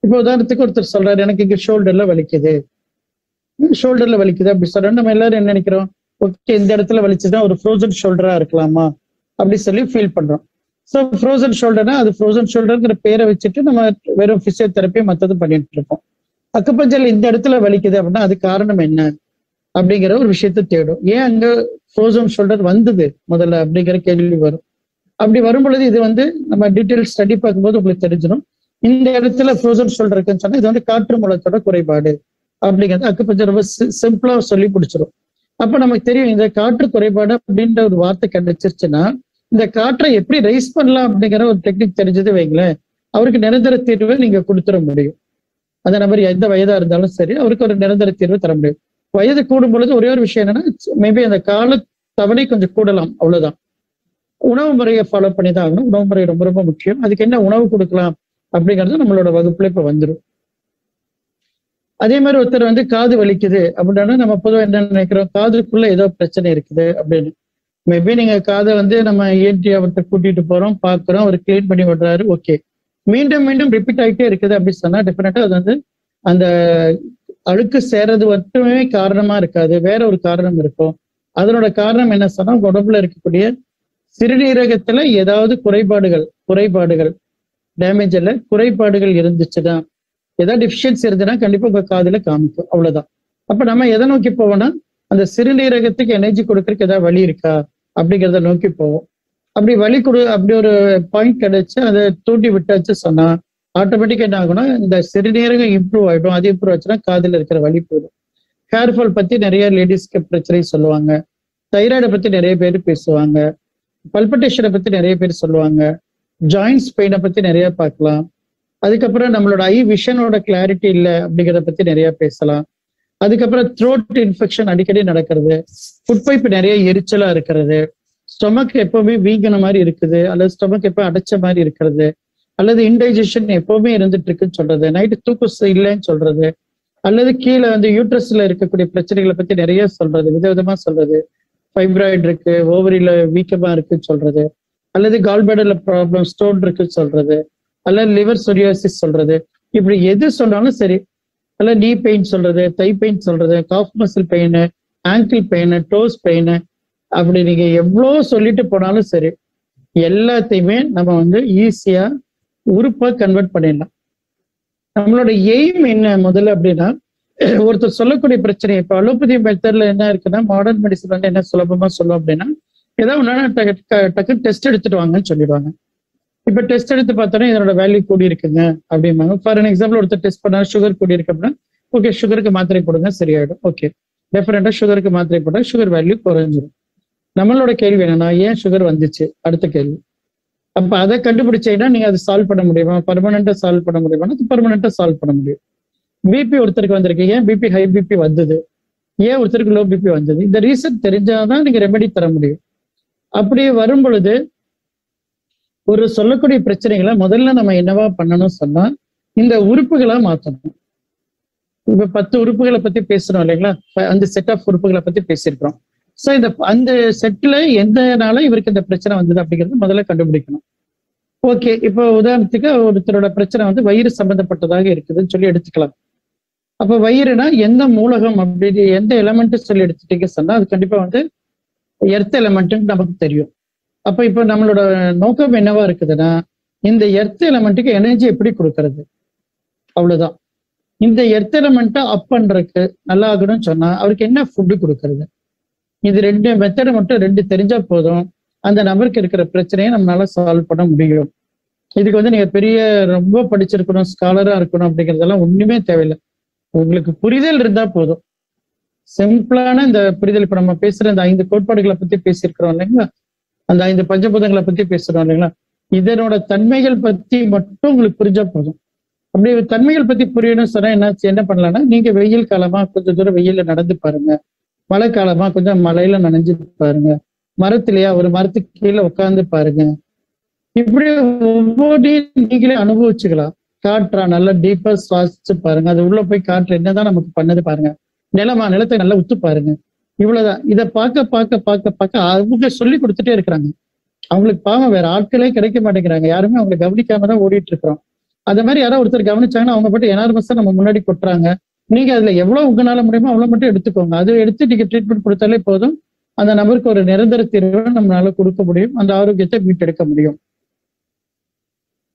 இப்போ உதாரணத்துக்கு ஒருத்தர் சொல்றாரு எனக்கு இங்க ஷோல்டர்ல வலிக்குது அப்படி சொல்றோம். நம்ம எல்லாரும் என்ன நினைக்கிறோம், ஓகே இந்த இடத்துல வலிச்சுதான் ஒரு ஃப்ரோசன் ஷோல்டரா இருக்கலாமா அப்படி சொல்லி ஃபீல் பண்றோம். ஸோ ஃப்ரோசன் ஷோல்டர்னா அது ஃப்ரோசன் ஷோல்டர்ங்கிற பேரை வச்சுட்டு நம்ம வெறும் பிசியோதெரப்பி மற்றது பண்ணிட்டு இருக்கோம். அக்குபஞ்சர்ல இந்த இடத்துல வலிக்குது அப்படின்னா அது காரணம் என்ன அப்படிங்கிற ஒரு விஷயத்த தேடும். ஏன் அங்க ஃப்ரோசன் ஷோல்டர் வந்தது முதல்ல அப்படிங்கிற கேள்வி வரும். அப்படி வரும் பொழுது இது வந்து நம்ம டீட்டெயில் ஸ்டடி பார்க்கும்போது உங்களுக்கு தெரிஞ்சிடும். இந்த இடத்துல ஃப்ரோசன் ஷோல்டர் இருக்குன்னு சொன்னா இது வந்து காற்று மூலத்தோட குறைபாடு அப்படிங்கிறது அக்குபஞ்சர் ரொம்ப சிம்பிளா சொல்லி பிடிச்சிடும். அப்ப நமக்கு தெரியும் இந்த காற்று குறைபாடு அப்படின்ற ஒரு வார்த்தை கிடைச்சிருச்சுன்னா இந்த காற்றை எப்படி ரைஸ் பண்ணலாம் அப்படிங்கிற ஒரு டெக்னிக் தெரிஞ்சது வைங்களேன், அவருக்கு நிரந்தர தீர்வை நீங்க கொடுத்துட முடியும். அந்த நபர் எந்த வயதா இருந்தாலும் சரி அவருக்கு ஒரு நிரந்தர தீர்வு தர முடியும். வயது கூடும் பொழுது ஒரே ஒரு விஷயம் என்னன்னா மேபி அந்த கால தவணை கொஞ்சம் கூடலாம், அவ்வளவுதான். உணவு முறையை ஃபாலோ பண்ணி தான் ஆகணும். உணவு முறை ரொம்ப ரொம்ப முக்கியம். அதுக்கு என்ன உணவு கொடுக்கலாம் அப்படிங்கிறது நம்மளோட வகுப்புல இப்ப வந்துடும். அதே மாதிரி ஒருத்தர் வந்து காது வலிக்குது அப்படின்னா நம்ம பொதுவாக என்ன நினைக்கிறோம், காதுக்குள்ள ஏதோ பிரச்சனை இருக்குது அப்படின்னு. மேபி நீங்க காதை வந்து நம்ம ENT அவர்கிட்ட கூட்டிட்டு போறோம், பாக்குறோம், அவர் கிளீன் பண்ணி விடுறாரு, ஓகே. மீண்டும் மீண்டும் ரிப்பீட் ஆகிட்டே இருக்குது அப்படின்னு சொன்னா டெஃபினட்டா அது வந்து அந்த அழுக்கு சேரது மட்டுமே காரணமா இருக்காது, வேற ஒரு காரணம் இருக்கும். அதனோட காரணம் என்ன சொன்னா உடம்புல இருக்கக்கூடிய சிறுநீரகத்துல ஏதாவது குறைபாடுகள் டேமேஜ் இல்ல குறைபாடுகள் இருந்துச்சுதான், ஏதாவது டிஃபிஷியன்சி இருந்ததுன்னா கண்டிப்பா உங்க காதுல காமிக்கும், அவ்வளவுதான். அப்ப நம்ம எதை நோக்கி போவோம்னா அந்த சிறுநீரகத்துக்கு எனர்ஜி கொடுக்கறதுக்கு ஏதாவது வழி இருக்கா அப்படிங்கிறத நோக்கி போவோம். அப்படி அப்படி ஒரு பாயிண்ட் கிடைச்சு அதை தூண்டி விட்டாச்சு சொன்னா ஆட்டோமேட்டிக்கா என்ன ஆகும்னா இந்த சிறுநீரகம் இம்ப்ரூவ் ஆயிடும். அது இம்ப்ரூவ் ஆச்சுன்னா காதுல இருக்கிற வலி போயிடும். ஹேர் ஃபால் பத்தி நிறைய லேடிஸ்க்கு பிரச்சனை சொல்லுவாங்க, தைராய்டை பத்தி நிறைய பேர் பேசுவாங்க, பல்பிட்டேஷனை பத்தி நிறைய பேர் சொல்லுவாங்க, ஜாயின்ஸ் பெயினை பத்தி நிறைய பார்க்கலாம். அதுக்கப்புறம் நம்மளோட ஐ விஷனோட கிளாரிட்டி இல்லை அப்படிங்கிறத பத்தி நிறைய பேசலாம். அதுக்கப்புறம் த்ரோட் இன்ஃபெக்ஷன் அடிக்கடி நடக்கிறது, ஃபுட் பைப் நிறைய எரிச்சலா இருக்கிறது, ஸ்டொமக் எப்பவுமே வீங்கின மாதிரி இருக்குது, அல்லது ஸ்டொமக் எப்போ அடைச்ச மாதிரி இருக்கிறது, அல்லது இன்டைஜஷன் எப்பவுமே இருந்துட்டு இருக்குன்னு சொல்றது, நைட்டு தூக்கம் இல்லைன்னு சொல்றது, அல்லது கீழே வந்து யூட்ரஸ்ல இருக்கக்கூடிய பிரச்சனைகளை பத்தி நிறைய சொல்றது, விதவிதமா சொல்றது, ஃபைப்ராய்டு இருக்கு, ஓவரியில வீக்கமா இருக்குன்னு சொல்றது, அல்லது கால்பேடர்ல ப்ராப்ளம் ஸ்டோன் இருக்குன்னு சொல்றது, அல்லது லிவர் சொரியாசிஸ் சொல்றது. இப்படி எது சொன்னாலும் சரி, அல்ல நீ பெயின் சொல்றது, தை பெயின் சொல்றது, cough muscle pain, angle pain, dose pain, அப்படி நீங்க எவ்வளோ சொல்லிட்டு போனாலும் சரி எல்லாத்தையுமே நம்ம வந்து ஈஸியா உறுப்பா கன்வெர்ட் பண்ணிடலாம். நம்மளோட எய்ம் என்ன முதல்ல அப்படின்னா ஒருத்தர் சொல்லக்கூடிய பிரச்சனை, இப்போ அலோபதி மெத்தட்ல என்ன இருக்குன்னா மாடர்ன் மெடிசன் வந்து என்ன சுலபமா சொல்லும் அப்படின்னா ஏதாவது ஒன்னா டக்குன்னு டெஸ்ட் எடுத்துட்டு வாங்கன்னு சொல்லிடுவாங்க. இப்ப டெஸ்ட் எடுத்து பார்த்தோன்னா இதனோட வேல்யூ கூடி இருக்குங்க அப்படிம்பாங்க. ஃபார் எக்ஸாம்பிள் ஒருத்தர் டெஸ்ட் பண்ணா சுகர் கூடி இருக்கு அப்படின்னா ஓகே சுகருக்கு மாத்திரை போடுங்க சரியாயிடும். ஓகே டெஃபினட்டா சுகருக்கு மாத்திரை போட்டா சுகர் வேல்யூ குறைஞ்சிடும். நம்மளோட கேள்வி என்னன்னா ஏன் சுகர் வந்துச்சு அடுத்த கேள்வி. அப்ப அதை கண்டுபிடிச்சீங்கன்னா நீங்க அதை சால்வ் பண்ண முடியுமா, பர்மனண்டா சால்வ் பண்ண முடியுமா, பர்மனண்டா சால்வ் பண்ண முடியும். பிபி ஒருத்தருக்கு வந்திருக்கு, ஏன் பிபி ஹை பிபி வந்தது, ஏன் ஒருத்தருக்கு லோ பிபி வந்தது, இந்த ரீசன் தெரிஞ்சாதான் நீங்க ரெமெடி தர முடியும். அப்படியே வரும் பொழுது ஒரு சொல்லக்கூடிய பிரச்சனைகளை முதல்ல நம்ம என்னவா பண்ணணும் சொன்னா இந்த உறுப்புகளா மாற்றணும். இப்ப 10 உறுப்புகளை பத்தி பேசுறோம் இல்லைங்களா, அந்த செட் ஆஃப் உறுப்புகளை பத்தி பேசியிருக்கிறோம். ஸோ அந்த செட்ல எந்தனால இவருக்கு இந்த பிரச்சனை வந்தது அப்படிங்கிறது முதல்ல கண்டுபிடிக்கணும். ஓகே இப்போ உதாரணத்துக்கு ஒருத்தரோட பிரச்சனை வந்து வயிறு சம்பந்தப்பட்டதாக இருக்குதுன்னு சொல்லி எடுத்துக்கலாம். அப்ப வயிறுனா எந்த மூலகம் அப்படி எந்த எலமெண்ட் சொல்லி எடுத்துட்டீங்க சொன்னா அது கண்டிப்பா வந்து எர்த் எலமெண்ட்னு நமக்கு தெரியும். அப்ப இப்ப நம்மளோட நோக்கம் என்னவா இருக்குதுன்னா இந்த எர்த் எலமெண்ட்டுக்கு எனர்ஜி எப்படி கொடுக்கறது, அவ்வளவுதான். இந்த எர்த் எலமெண்ட்டை அப் பண்றதுக்கு நல்லா ஆகணும்னு சொன்னா அவருக்கு என்ன ஃபுட்டு கொடுக்கறது, இது ரெண்டு மெத்தடை மட்டும் ரெண்டு தெரிஞ்சா போதும் அந்த நபருக்கு இருக்கிற பிரச்சனையை நம்மளால சால்வ் பண்ண முடியும். இதுக்கு வந்து நீங்க பெரிய ரொம்ப படிச்சிருக்கணும், ஸ்காலரா இருக்கணும் அப்படிங்கிறதெல்லாம் ஒண்ணுமே தேவையில்லை. உங்களுக்கு புரிதல் இருந்தா போதும். சிம்பிளான இந்த புரிதல், இப்ப நம்ம பேசுற இந்த 5 கோட்பாடுகளை பத்தி பேசியிருக்கிறோம் இல்லைங்களா, அந்த 5 பஞ்சபூதங்களை பத்தி பேசுறோம் இல்லைங்களா, இதனோட தன்மைகள் பத்தி மட்டும் உங்களுக்கு புரிஞ்சா போதும். அப்படி தன்மைகள் பத்தி புரியணும்னு சொன்னா என்ன பண்ணலாம்னா, நீங்க வெயில் காலமா கொஞ்சம் தூரம் வெயில்ல நடந்து பாருங்க, மழை காலமா கொஞ்சம் மழையில நனைஞ்சு பாருங்க, மரத்திலேயா ஒரு மரத்துக்கு கீழே உட்கார்ந்து பாருங்க. இப்படி ஒவ்வொன்றையும் நீங்களே அனுபவிச்சுக்கலாம். காற்றா நல்லா டீப்பா சுவாசிச்சு பாருங்க, அது உள்ள போய் காற்று என்னதான் நமக்கு பண்ணது பாருங்க, நிலத்தை நல்லா உத்து பாருங்க. இவ்வளவுதான். இதை பார்க்க பார்க்க பார்க்க பார்க்க அவங்க சொல்லி கொடுத்துட்டே இருக்கிறாங்க. அவங்களுக்கு பாவம் வேற ஆட்களே கிடைக்க மாட்டேங்கிறாங்க, யாருமே அவங்களை கவனிக்காம தான் ஓடிட்டு இருக்கிறோம். அந்த மாதிரி யாராவது ஒருத்தர் கவனிச்சாங்கன்னா அவங்க மட்டும் எனார்மஸா நம்ம முன்னாடி கொட்டுறாங்க. நீங்க அதுல எவ்வளவு உங்களால முடியுமோ அவ்வளவு மட்டும் எடுத்துக்கோங்க. அதை எடுத்து நீங்க ட்ரீட்மெண்ட் கொடுத்தாலே போதும், அந்த நபருக்கு ஒரு நிரந்தர தீர்வை நம்மளால கொடுக்க முடியும், அந்த ஆரோக்கியத்தை மீட்டெடுக்க முடியும்.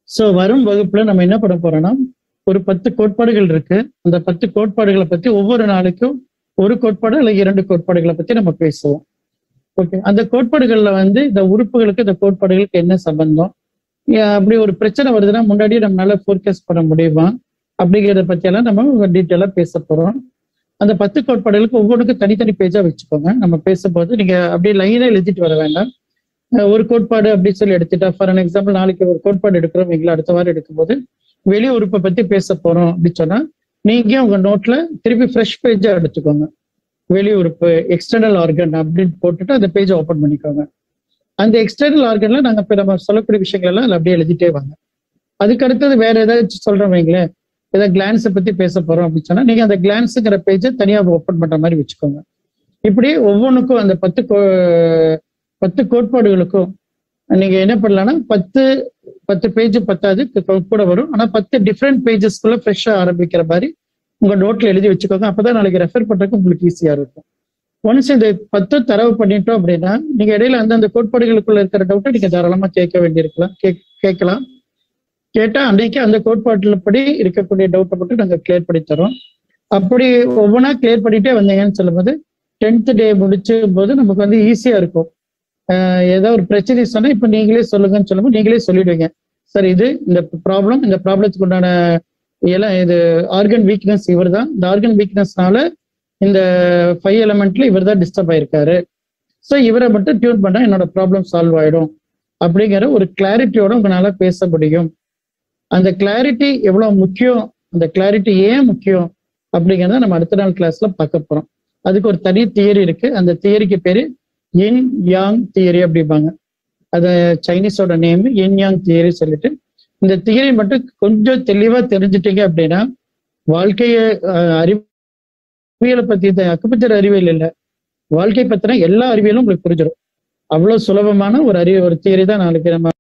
சோ வரும் வகுப்புல நம்ம என்ன பண்ண போறோம்னா, ஒரு 10 கோட்பாடுகள் இருக்கு. அந்த 10 கோட்பாடுகளை பத்தி ஒவ்வொரு நாளைக்கும் ஒரு கோட்பாடு அல்ல 2 கோட்பாடுகளை பத்தி நம்ம பேசுவோம். ஓகே, அந்த கோட்பாடுகள்ல வந்து இந்த உறுப்புகளுக்கு இந்த கோட்பாடுகளுக்கு என்ன சம்பந்தம், அப்படி ஒரு பிரச்சனை வருதுன்னா முன்னாடியே நம்மளால ஃபோர்காஸ்ட் பண்ண முடியுமா அப்படிங்கிறத பத்தி எல்லாம் நம்ம டீட்டெயிலா பேச போறோம். அந்த 10 கோட்பாடுகளுக்கு ஒவ்வொன்றுக்கும் தனித்தனி பேஜா வச்சுக்கோங்க. நம்ம பேசும்போது நீங்க அப்படியே லைனா எழுதிட்டு வர வேண்டாம். ஒரு கோட்பாடு அப்படின்னு சொல்லி எடுத்துட்டா, ஃபார் அன் எக்ஸாம்பிள் நாளைக்கு ஒரு கோட்பாடு எடுக்கிறோம் எங்களை அடுத்த வாரம் எடுக்கும்போது வெளி உறுப்பை பத்தி பேச போறோம் அப்படின்னு சொன்னா நீங்க உங்க நோட்ல திருப்பி ஃப்ரெஷ் பேஜா எடுத்துக்கோங்க. வெளி உறுப்பு எக்ஸ்டர்னல் ஆர்கன் அப்படின்னு போட்டுட்டு அந்த பேஜை ஓப்பன் பண்ணிக்கோங்க. அந்த எக்ஸ்டர்னல் ஆர்கன்ல நாங்க இப்ப நம்ம சொல்லக்கூடிய விஷயங்கள் எல்லாம் அதுல அப்படியே எழுதிட்டே வாங்க. அதுக்கு அடுத்தது வேற ஏதாச்சும் சொல்றோம் வைங்களேன், ஏதாவது கிளான்ஸை பத்தி பேச போறோம் அப்படின்னு சொன்னா நீங்க அந்த கிளான்ஸுங்கிற பேஜை தனியா ஓப்பன் பண்ற மாதிரி வச்சுக்கோங்க. இப்படி ஒவ்வொன்றுக்கும் அந்த 10 கோட்பாடுகளுக்கும் நீங்க என்ன பண்ணலாம்னா 10 பேஜ் பத்தாது கூட வரும். ஆனா 10 டிஃப்ரெண்ட் பேஜஸ்க்குள்ள ஃப்ரெஷ்ஷா ஆரம்பிக்கிற மாதிரி உங்க நோட்ல எழுதி வச்சுக்கோங்க. அப்பதான் நாளைக்கு ரெஃபர் பண்றதுக்கு உங்களுக்கு ஈஸியா இருக்கும். ஒன்ஸ் இந்த 10 தரவு பண்ணிட்டோம் அப்படின்னா நீங்க இடையில அந்த கோட்பாடுகளுக்குள்ள இருக்கிற டவுட்டை நீங்க தாராளமா கேட்க வேண்டியிருக்கலாம், கேட்கலாம். கேட்டா அன்னைக்கு அந்த கோட்பாட்டுல படி இருக்கக்கூடிய டவுட்டை மட்டும் நாங்க கிளியர் பண்ணி தரோம். அப்படி ஒவ்வொன்றா கிளியர் பண்ணிட்டே வந்தீங்கன்னு சொல்லும்போது 10th டே முடிச்சும் போது நமக்கு வந்து ஈஸியா இருக்கும். ஏதாவது ஒரு பிரச்சனை சொன்னா இப்ப நீங்களே சொல்லுங்கன்னு சொல்லும்போது நீங்களே சொல்லிடுவீங்க, சார் இது இந்த ப்ராப்ளத்துக்கு உண்டான எல்லாம் இது ஆர்கன் வீக்னஸ் இவர் தான், இந்த ஆர்கன் வீக்னஸ்னால இந்த 5 எலமெண்ட்ல இவர் தான் டிஸ்டர்ப் ஆயிருக்காரு, ஸோ இவரை மட்டும் டியூன் பண்ணா என்னோட ப்ராப்ளம் சால்வ் ஆயிடும் அப்படிங்கிற ஒரு கிளாரிட்டியோட உங்களால பேச முடியும். அந்த கிளாரிட்டி எவ்வளவு முக்கியம், அந்த கிளாரிட்டி ஏன் முக்கியம் அப்படிங்கிறத நம்ம அடுத்த நாள் கிளாஸ்ல பார்க்க போறோம். அதுக்கு ஒரு தனி தியரி இருக்கு. அந்த தியரிக்கு பேரு yin yang தியரி அப்படிம்பாங்க. அது சைனீஸோட நேம் yin yang தியரி சொல்லிட்டு, இந்த தியரி மட்டும் கொஞ்சம் தெளிவா தெரிஞ்சுட்டீங்க அப்படின்னா வாழ்க்கைய அறிவியலை பத்தி அக்குபஞ்சர் அறிவியல் இல்லை, வாழ்க்கை பத்தின எல்லா அறிவியலும் உங்களுக்கு புரிஞ்சிடும். அவ்வளவு சுலபமான ஒரு தியரி தான் நாளைக்கு நம்ம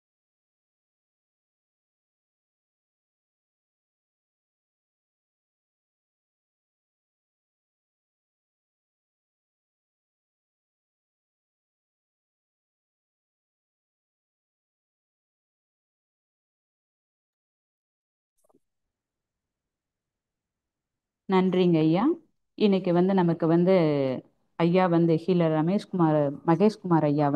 நன்றிங்க ஐயா. இன்னைக்கு நமக்கு ஐயா ஹீலர் மகேஷ்குமார் ஐயா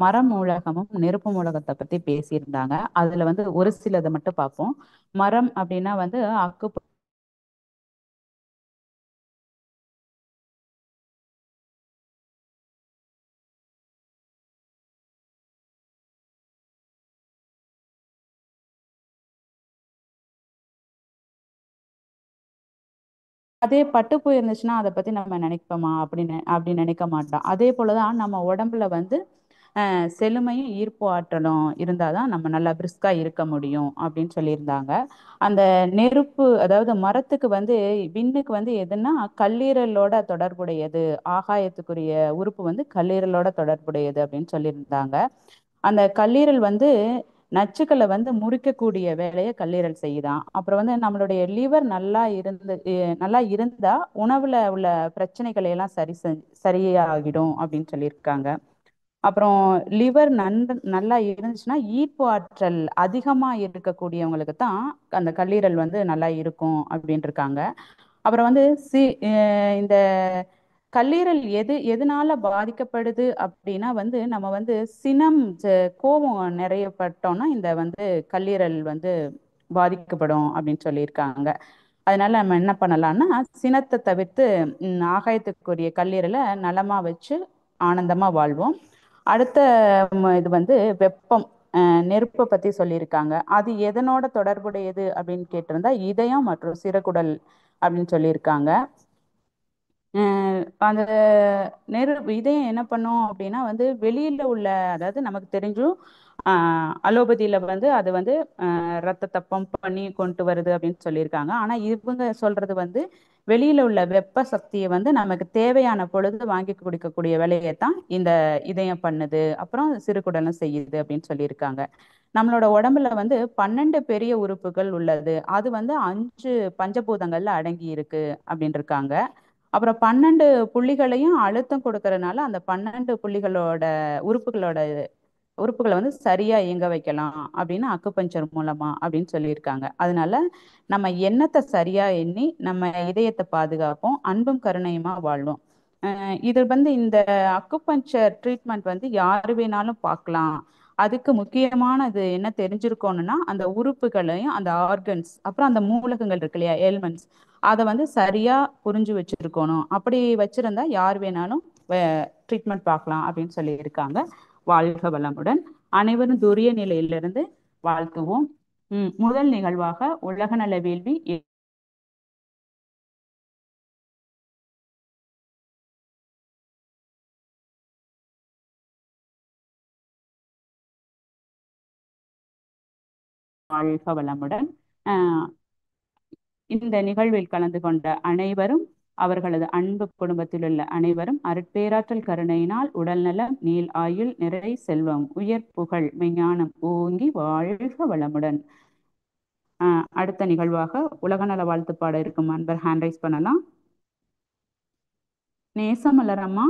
மரம் மூலகமும் நெருப்பு மூலகத்தை பத்தி பேசியிருந்தாங்க. அதுல ஒரு சிலதை மட்டும் பார்ப்போம். மரம் அப்படின்னா அக்கு அதே பட்டு போயிருந்துச்சுன்னா அதை பத்தி நம்ம நினைப்போமா அப்படி நினைக்க மாட்டோம். அதே போலதான் நம்ம உடம்புல செழுமையும் ஈர்ப்பு ஆற்றலும் இருந்தாதான் நம்ம நல்லா பிரிஸ்கா இருக்க முடியும் அப்படின்னு சொல்லியிருந்தாங்க. அந்த நெருப்பு அதாவது மரத்துக்கு விண்ணுக்கு எதுன்னா கல்லீரலோட தொடர்புடையது, ஆகாயத்துக்குரிய உறுப்பு கல்லீரலோட தொடர்புடையது அப்படின்னு சொல்லியிருந்தாங்க. அந்த கல்லீரல் நச்சுக்களை வந்து முறிக்கக்கூடிய வேலையை கல்லீரல் செய்யுதாம். அப்புறம் வந்து நம்மளுடைய லிவர் நல்லா இருந்தா உணவுல உள்ள பிரச்சனைகளை எல்லாம் சரியாகிடும் அப்படின்னு சொல்லியிருக்காங்க. அப்புறம் லிவர் நல்லா இருந்துச்சுன்னா ஈர்ப்பு ஆற்றல் அதிகமா இருக்கக்கூடியவங்களுக்கு தான் அந்த கல்லீரல் வந்து நல்லா இருக்கும் அப்படின்னு இருக்காங்க. அப்புறம் வந்து இந்த கல்லீரல் எதனால பாதிக்கப்படுது அப்படின்னா வந்து நம்ம வந்து கோபம் நிறையப்பட்டோம்னா இந்த வந்து கல்லீரல் வந்து பாதிக்கப்படும் அப்படின்னு சொல்லியிருக்காங்க. அதனால நம்ம என்ன பண்ணலாம்னா சினத்தை தவிர்த்து ஆகாயத்துக்குரிய கல்லீரலை நலமா வச்சு ஆனந்தமா வாழ்வோம். அடுத்த இது வந்து வெப்பம், நெருப்பை பத்தி சொல்லியிருக்காங்க. அது எதனோட தொடர்புடையது அப்படின்னு கேட்டிருந்தா இதயம் மற்றும் சிறுகுடல் அப்படின்னு சொல்லியிருக்காங்க. அந்த இதயம் என்ன பண்ணும் அப்படின்னா வந்து வெளியில உள்ள, அதாவது நமக்கு தெரிஞ்சும் அலோபதியில வந்து அது வந்து ரத்தத்தை பம்ப் பண்ணி கொண்டு வருது அப்படின்னு சொல்லியிருக்காங்க. ஆனா இவங்க சொல்றது வந்து வெளியில உள்ள வெப்ப சக்தியை வந்து நமக்கு தேவையான பொழுது வாங்கி குடிக்கக்கூடிய வேலையை தான் இந்த இதயம் பண்ணுது, அப்புறம் சிறுகுடலும் செய்யுது அப்படின்னு சொல்லியிருக்காங்க. நம்மளோட உடம்புல வந்து 12 பெரிய உறுப்புகள் உள்ளது. அது வந்து 5 பஞ்சபூதங்கள்ல அடங்கி இருக்கு அப்படின்னு இருக்காங்க. அப்புறம் 12 புள்ளிகளையும் அழுத்தம் கொடுக்கறதுனால அந்த 12 உறுப்புகளோட உறுப்புகளை வந்து சரியா இயங்க வைக்கலாம் அப்படின்னு அக்குபஞ்சர் மூலமா அப்படின்னு சொல்லியிருக்காங்க. அதனால நம்ம எண்ணத்தை சரியா எண்ணி நம்ம இதயத்தை பாதுகாப்போம், அன்பும் கருணையுமா வாழ்வோம். இது வந்து இந்த அக்குபஞ்சர் ட்ரீட்மெண்ட் வந்து யாரு வேணாலும் பார்க்கலாம். அதுக்கு முக்கியமானது என்ன தெரிஞ்சிருக்கணும்னா அந்த உறுப்புகளையும் அந்த ஆர்கன்ஸ் அப்புறம் அந்த மூலகங்கள் இருக்கு இல்லையா, எலிமெண்ட்ஸ், அதை வந்து சரியா புரிஞ்சு வச்சிருக்கணும். அப்படி வச்சிருந்தா யார் வேணாலும் ட்ரீட்மெண்ட் பார்க்கலாம் அப்படின்னு சொல்லியிருக்காங்க. வாழ்க வளமுடன். அனைவரும் துரிய நிலையிலிருந்து வாழ்த்துவோம். முதல் நிகழ்வாக உலகநல வேள்வி வாழ்க வளமுடன். இந்த நிகழ்வில் கலந்து கொண்ட அனைவரும், அவர்களது அன்பு குடும்பத்தில் உள்ள அனைவரும் அருட்பேராற்றல் கருணையினால் உடல்நலம், நீள் ஆயுள், நிறை செல்வம், உயர் புகழ், மெஞ்ஞானம் ஓங்கி வாழ்க வளமுடன். அடுத்த நிகழ்வாக உலகநல வாழ்த்து பாட இருக்கும் அன்பர் ஹேண்ட் ரைஸ் பண்ணலாம். நேசமலர் அம்மா.